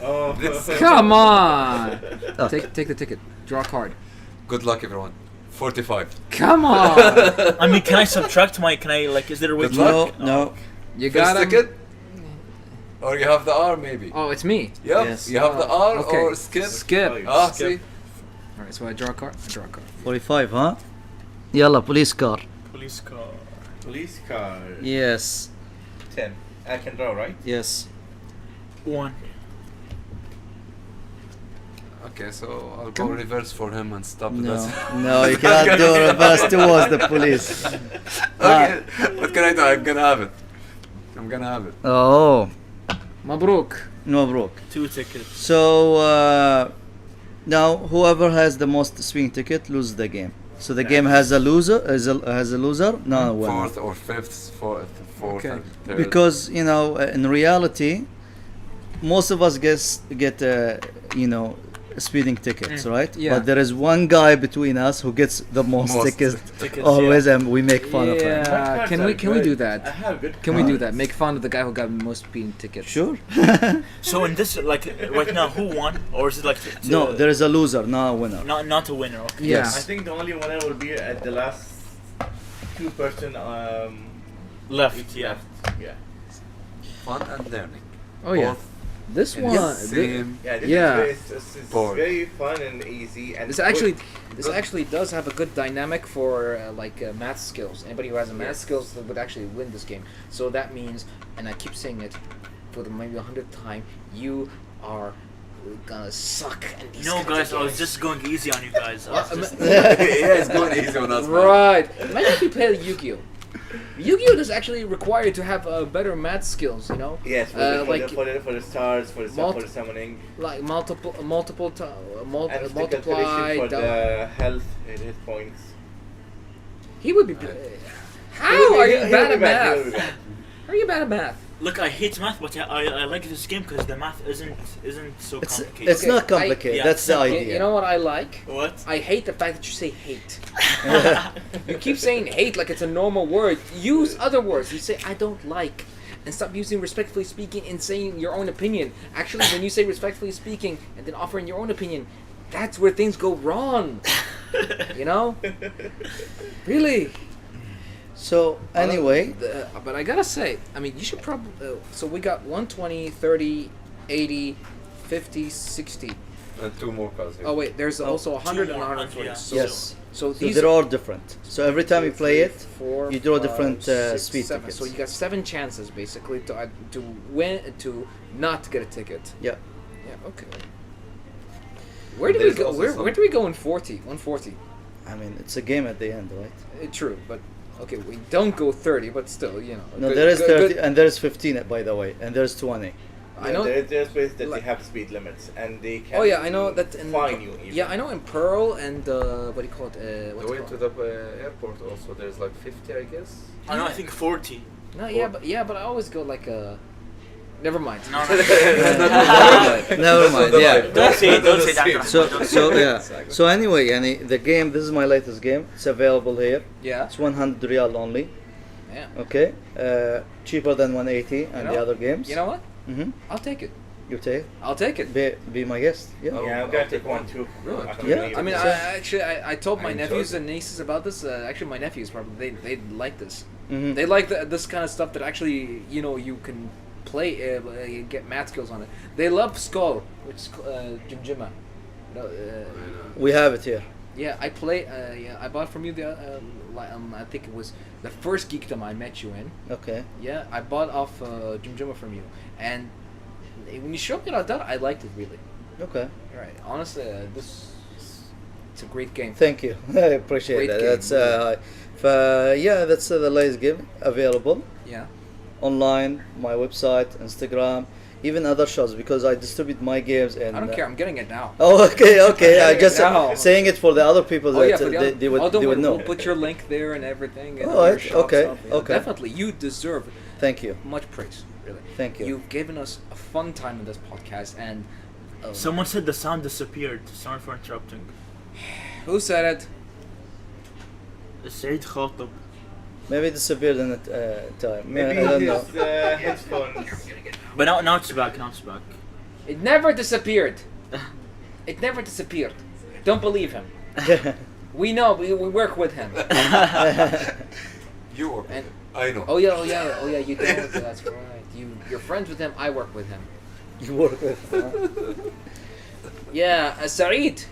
Oh. come on. Okay. Take the ticket. Draw a card. Good luck, everyone. 45. Come on. I mean, can I subtract my, can I, like, is there a way Good to... luck. No. You First got him. ticket? Or you have the R maybe? Oh, it's me. Yep. Yes. You have the R Okay. or skip. Skip. Ah, Skip. see? All right, so I draw a card. 45, huh? Yalla, police car. Police car. Police car. Yes. 10. I can draw, right? Yes. 1. Okay, so I'll go reverse for him and stop No. this. No, you cannot do reverse towards the police. Okay. What can I do? I'm gonna have it. Oh. Mabruk. مبروك. 2 tickets. So now whoever has the most swing ticket loses the game. So the game has a loser, has a loser, not a winner. Fourth or fifth, fourth, Okay. and third. Because you know, in reality, most of us get you know, speeding tickets, right? Yeah. But there is one guy between us who gets the most tickets Tickets, always, and we make fun of him. Yeah. Cards Can are we do good. that? I have good Can we do cards. that? Make fun of the guy who got the most speeding tickets. Sure. So in this, like, right now, who won? Or is it like... No, there is a loser, not a winner. Not a winner, okay. Yeah. Yes. I think the only winner will be at the last 2 person Left, yeah. Yeah. Fun and learning. Oh yeah. Both This in one. the same. Yeah, this Yeah. it's Board. very fun and easy and This good. actually does have a good dynamic for math skills. Anybody who has a math Yes. skills that would actually win this game. So that means, and I keep saying it for the maybe 100th time, you are gonna suck. And these No, kinds of guys, I was games. just going easy on you guys. I was just... Yeah, it's going easy on us. man. Right. Imagine if you play Yu-Gi-Oh. Yu-Gi-Oh does actually require you to have better math skills. You know. Yes, for the stars, for Multi- the summoning, Like multiple and the multiply. calculation for double. the health and hit points. He would be. How are you bad at math? How are you bad at math? Look, I hate math, but I like this game because the math isn't so It's complicated. not complicated. yeah, That's the it's- idea. You know what I like? What? I hate the fact that you say hate. You keep saying hate like it's a normal word. Use other words. You say I don't like. And stop using respectfully speaking and saying your own opinion. Actually, when you say respectfully speaking and then offering your own opinion, that's where things go wrong. You know? Really? So anyway, But I gotta say, I mean, you should probably. So we got 120, 30, 80, 50, 60. And 2 more cards. here. Oh, wait, there's also 100 and 200, 120. yeah. So, yes. So So these they're all different. So every time you play it, four, you draw five, different six, speed seven. tickets. So you got 7 chances basically to win, to not get a ticket. Yeah. Yeah. Okay. Where do we There's go? also Where some- do we go in 40? 140. I mean, it's a game at the end, right? True, but okay, we don't go 30, but still, you know. No, good- there is good- 30 good- and there is 15, by the way, and there's 20. I know. there's ways that like- they have speed limits and they can. Oh yeah, I know that. In, fine you. Even. Yeah, I know in Pearl and what do you call it? The What's way it to called? the airport also, there's like 50, I guess. I know, I think 40. No, yeah, but I always go like Never mind. No, Never mind. Yeah. don't say that. So yeah. So anyway, yani, the game. This is my latest game. It's available here. Yeah. It's 100 riyal only. Yeah. Okay. Cheaper than 180 and You the know- other games. You know what? Mm-hmm. I'll take it. You take. I'll take it. Be my guest. Yeah. Oh. Yeah, I'm gonna take one too. Really? I can Yeah. believe I mean, it. I told my I enjoyed nephews it. and nieces about this. Actually, my nephews probably they like this. Mhm. They like this kind of stuff that actually you can play get math skills on it. They love Skull, which is Jimjima. No, We have it here. yeah, I play. Yeah, I bought from you the. I think it was the first Geekdom I met you in. Okay. Yeah, I bought off Jimjima from you, and when you showed me that, I liked it really. Okay. Right, honestly, this It's a great game. Thank you. I appreciate Great that. game, That's that's the latest game available Yeah. online, my website, Instagram, even other shops because I distribute my games and. I don't care. I'm getting it now. Oh, okay. I just No. saying it for the other people Oh that yeah, for the other, they would don't worry, know. we'll put your link there and everything. And Oh, all your right, shop okay, stuff, yeah. okay. Definitely, you deserve Thank you. much praise. Really, Thank you. You've given us a fun time in this podcast, and Someone said the sound disappeared. Sorry for interrupting. who said it? Said Khatib. Maybe it disappeared in that time. Maybe I don't his know. headphones. But now it's back. Now it's back. It never disappeared. It never disappeared. Don't believe him. We know. We work with him. You work. And- I know. Oh yeah. You do. That's right. You're friends with him. I work with him. You work with. Yeah, Saeed.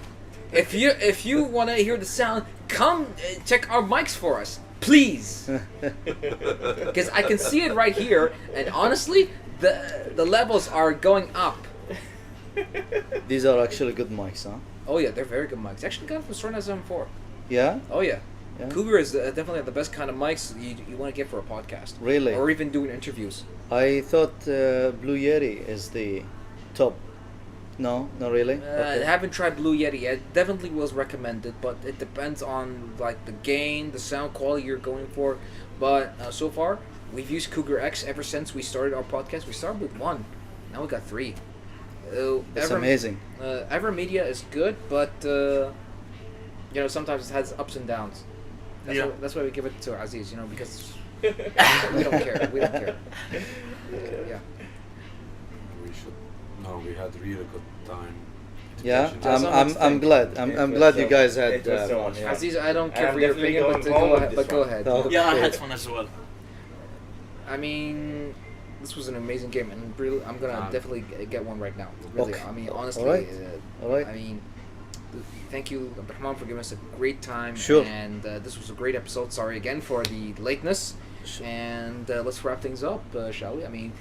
If you want to hear the sound, come check our mics for us, please. Because I can see it right here, and honestly, the levels are going up. These are actually good mics, huh? Oh yeah, they're very good mics. Actually, got them from Store 974. Yeah. Oh yeah. Yeah. Cougar is definitely the best kind of mics you want to get for a podcast. Really? Or even doing interviews. I thought Blue Yeti is the top. No, not really. I haven't tried Blue Yeti yet. Definitely was recommended, but it depends on like the gain, the sound quality you're going for. But so far, we've used Cougar X ever since we started our podcast. We started with one, now we got three. That's amazing. Evermedia is good, but sometimes it has ups and downs. That's why we give it to Aziz, because we don't care. We don't care. Yeah. We should. No, we had really good time. Yeah, Just I'm glad. I'm glad you guys had It was so fun. much Yeah. fun. Aziz, I don't care I'm for your definitely opinion, but going home go with ahead. this But go one. ahead. Oh. Yeah, I Okay. had fun as well. I mean, this was an amazing game, and really, I'm gonna definitely get one right now. Really, Okay. I mean, honestly, Alright. Alright. I mean, thank you, Abdurrahman, for giving us a great time. Sure. And this was a great episode. Sorry again for the lateness. And let's wrap things up, shall we? I mean,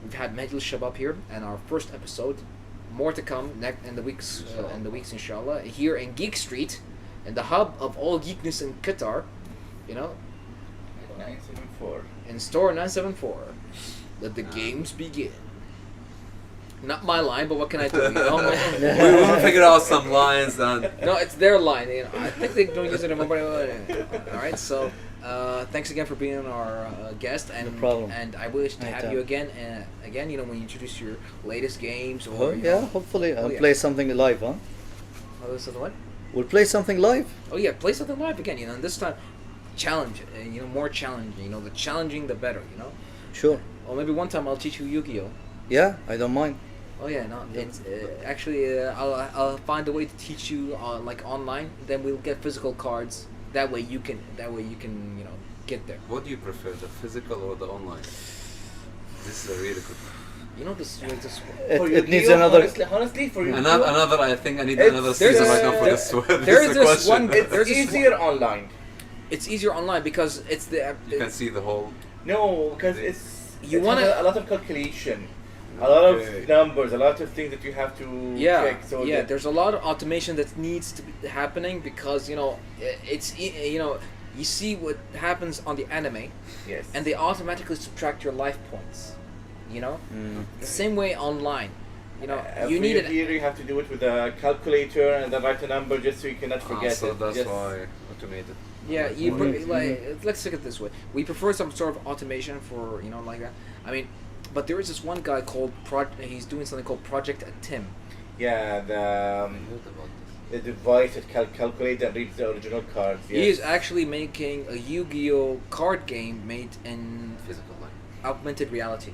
we've had Majlis Shabab here, and our first episode. More to come in the weeks, inshallah, here in Geek Street, in the hub of all geekness in Qatar. 974. In store 974. Let the games begin. Not my line, but what can I do? We will figure out some lines and. No, it's their line. I think they don't use it in mobile. All right, so thanks again for being our guest, and No problem. and I wish to have Anytime. you again. Again, when you introduce your latest games or Oh, yeah, hopefully I'll yeah. play something live, huh? So what? We'll play something live. Oh yeah, play something live again. And this time, challenge. More challenging. The challenging, the better. Sure. Or maybe one time I'll teach you Yu-Gi-Oh. Yeah, I don't mind. Oh yeah, no, it's actually I'll find a way to teach you like online. Then we'll get physical cards. That way you can get there. What do you prefer, the physical or the online? This is a really good. This It needs another. Honestly, for you, Another. I think I need It's- another there's season a- right now for this. there's this this question. one- it's There's this easier online. It's easier online because it's the You can see the whole. No, because You it wanna- has a lot of calculation, a lot Okay. of numbers, a lot of things that you have to check. So that- there's a lot of automation that needs to be happening because you see what happens on the anime yes, and they automatically subtract your life points. Mm. The same way online. You for need you it. here. You have to do it with a calculator and then write a number just so you cannot forget So it. that's Just- why automated. Yeah, Mhm. let's look at it this way. We prefer some sort of automation for like that. I mean, but there is this one guy called he's doing something called Project Tim. Yeah, I heard about this. the device that calculates and reads the original cards. Yes. He is actually making a Yu-Gi-Oh card game made in Physical line. augmented reality.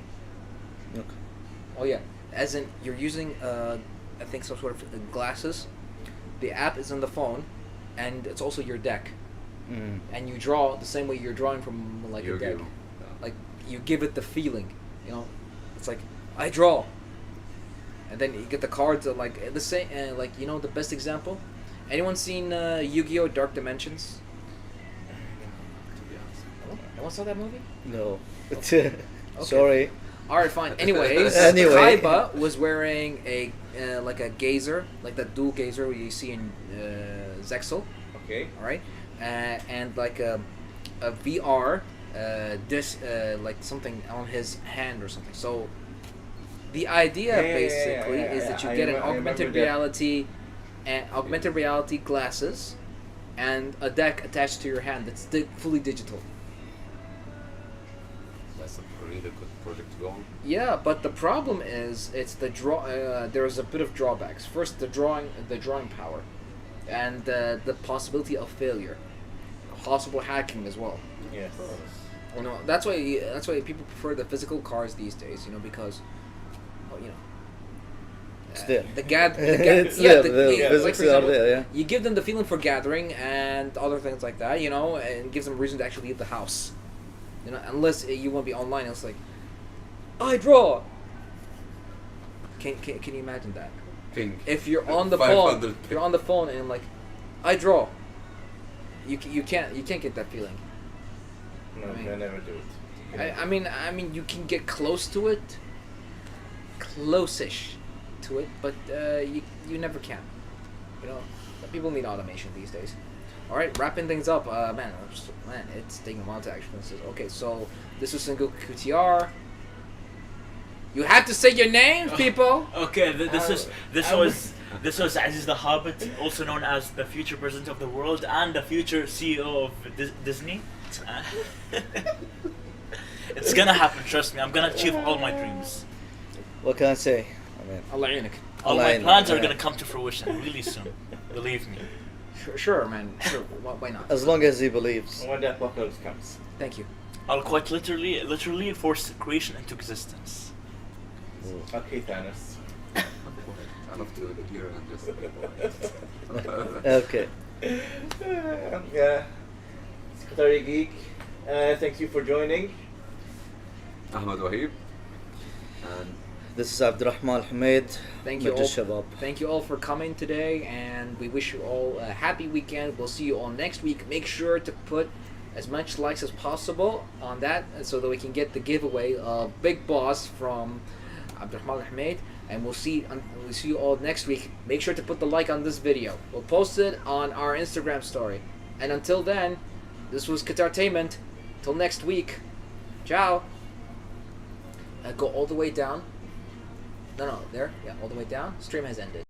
Okay. Oh yeah, as in you're using I think some sort of glasses. The app is on the phone, and it's also your deck. Mm. And you draw the same way you're drawing from like a deck. Yu-Gi-Oh. Like you give it the feeling, It's like I draw, and then you get the cards that like the same. The best example. Anyone seen Yu-Gi-Oh! Dark Dimensions? To be honest. Anyone saw that movie? No. Okay. Sorry. All right, fine. Anyways, Anyway. Kaiba was wearing a like a gazer, like that dual gazer you see in Zexal. Okay. All right, and like a VR like something on his hand or something. So the idea basically is that you get an augmented reality and augmented reality glasses and a deck attached to your hand that's fully digital. That's a really good project to go on. Yeah, but the problem is it's the draw. There's a bit of drawbacks. First, the drawing power, and the possibility of failure, possible hacking as well. Yes. You know, that's why people prefer the physical cards these days. You know, because, well, you know, It's there. it's there. the, The yeah, like physics for are example, there, yeah. you give them the feeling for gathering and other things like that. You know, and gives them a reason to actually leave the house. You know, unless you want to be online, it's like, I draw. Can you imagine that? Ping. If you're on the 500 phone, you're on the phone and like, I draw. You can't get that feeling. No, I mean- I never do it. I mean you can get close to it, close-ish to it, but you never can. You know, people need automation these days. All right, wrapping things up. Man, it's taking a while to actually finish this. Okay, so this is Sengoku QTR. You have to say your names, people. Okay, this was Aziz the Hobbit, also known as the future president of the world and the future CEO of Disney. It's gonna happen, trust me. I'm gonna achieve all my dreams. What can I say? I mean, Allah يعينك. All my Align, plans are yeah. gonna come to fruition really soon. Believe me. Sure, man. Sure. Why not? as long as he believes. When the apocalypse comes. Thank you. I'll quite literally force creation into existence. Okay, Thanos. I love to hear and just. Okay. Yeah. It's Qatari Geek. Thank you for joining. Ahmed Wahib. And This is Abdurrahman Hamid. Thank you all. Majlis Shabab. Thank you all for coming today, and we wish you all a happy weekend. We'll see you all next week. Make sure to put as much likes as possible on that, so that we can get the giveaway of Big Boss from Abdurrahman Hamid. And we'll see you all next week. Make sure to put the like on this video. We'll post it on our Instagram story. And until then, this was Qatartainment. Till next week. Ciao. Go all the way down. No, there. Yeah, all the way down. Stream has ended.